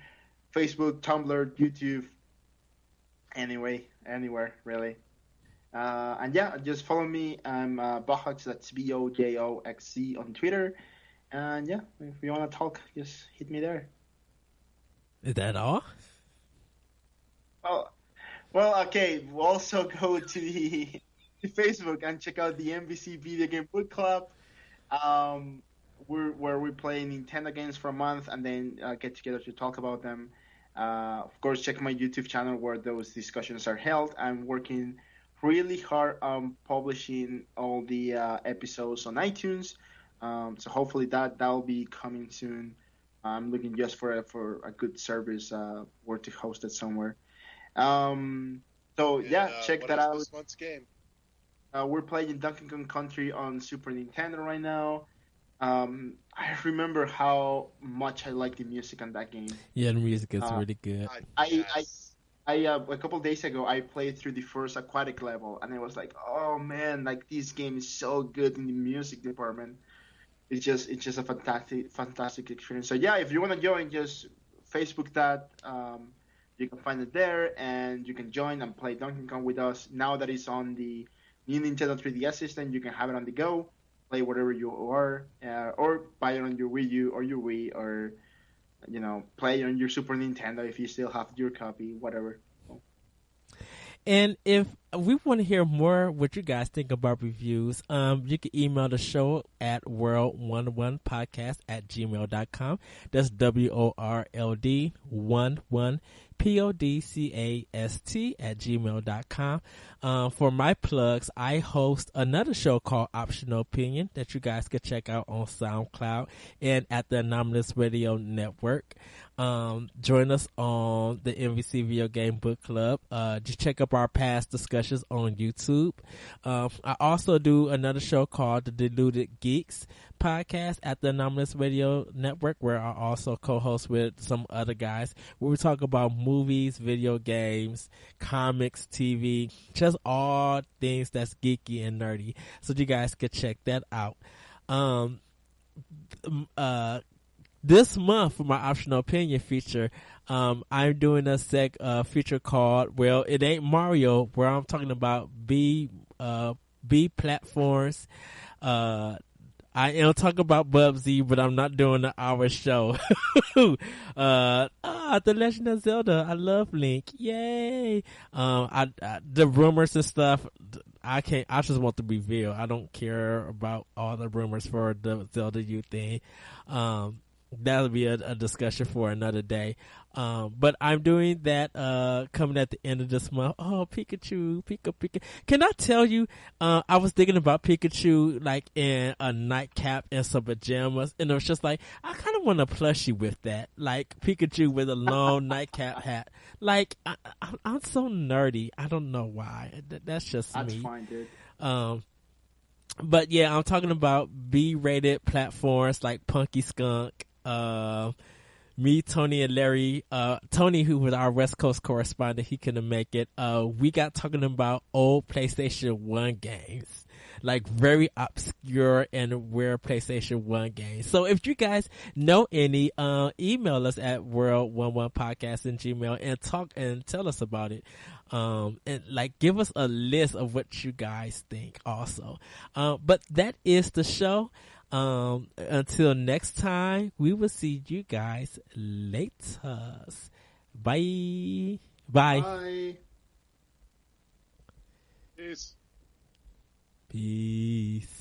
Facebook, Tumblr, YouTube, anywhere really. And yeah, just follow me. I'm Bojox. That's BOJOXC on Twitter. And yeah, if you want to talk, just hit me there. Is that all? Well, okay. We'll also go to the Facebook and check out the MVC Video Game Book Club, where we play Nintendo games for a month and then get together to talk about them. Of course, check my YouTube channel where those discussions are held. I'm working really hard on publishing all the episodes on iTunes. So hopefully that'll be coming soon. I'm looking just for a good service where to host it somewhere. So yeah, check that out. This month's game? We're playing Donkey Kong Country on Super Nintendo right now. I remember how much I like the music on that game. Yeah, the music is really good. I a couple days ago I played through the first aquatic level and I was like, oh man, like this game is so good in the music department. It's just a fantastic experience. So yeah, if you want to join, just Facebook that. You can find it there, and you can join and play Donkey Kong with us. Now that it's on the new Nintendo 3DS system, you can have it on the go, play wherever you are, or buy it on your Wii U or your Wii, or play on your Super Nintendo if you still have your copy, whatever. And if we want to hear more what you guys think about reviews, you can email the show at world11podcast@gmail.com. That's WORLD 11 podcast@gmail.com. For my plugs, I host another show called Optional Opinion that you guys can check out on SoundCloud and at the Anomalous Radio Network. Join us on the MVC Video Game Book Club. Just check up our past discussions on YouTube. I also do another show called the Deluded Geeks podcast at the Anomalous Radio Network, where I also co-host with some other guys, where we talk about movies, video games, comics, TV, just all things that's geeky and nerdy. So you guys can check that out. This month for my Optional Opinion feature, I'm doing a feature called, well, it ain't Mario, where I'm talking about B platforms, I am talking about Bubsy, but I'm not doing the hour show. The Legend of Zelda. I love Link. Yay. The rumors and stuff. I just want the reveal. I don't care about all the rumors for the Zelda U thing. That'll be a discussion for another day. But I'm doing that coming at the end of this month. Oh, Pikachu, Pika. Can I tell you, I was thinking about Pikachu like in a nightcap and some pajamas, and it was just like, I kind of want a plushie with that. Like Pikachu with a long nightcap hat. Like, I'm so nerdy. I don't know why. That's just That's me. fine, dude. But yeah, I'm talking about B-rated platforms like Punky Skunk, me, Tony, and Larry. Tony, who was our West Coast correspondent, he couldn't make it. We got talking about old PlayStation 1 games, like very obscure and rare PlayStation 1 games. So if you guys know any, email us at world11podcast@gmail.com and talk and tell us about it. And like give us a list of what you guys think also. But that is the show. Until next time, we will see you guys later. Bye. Bye. Peace. Peace.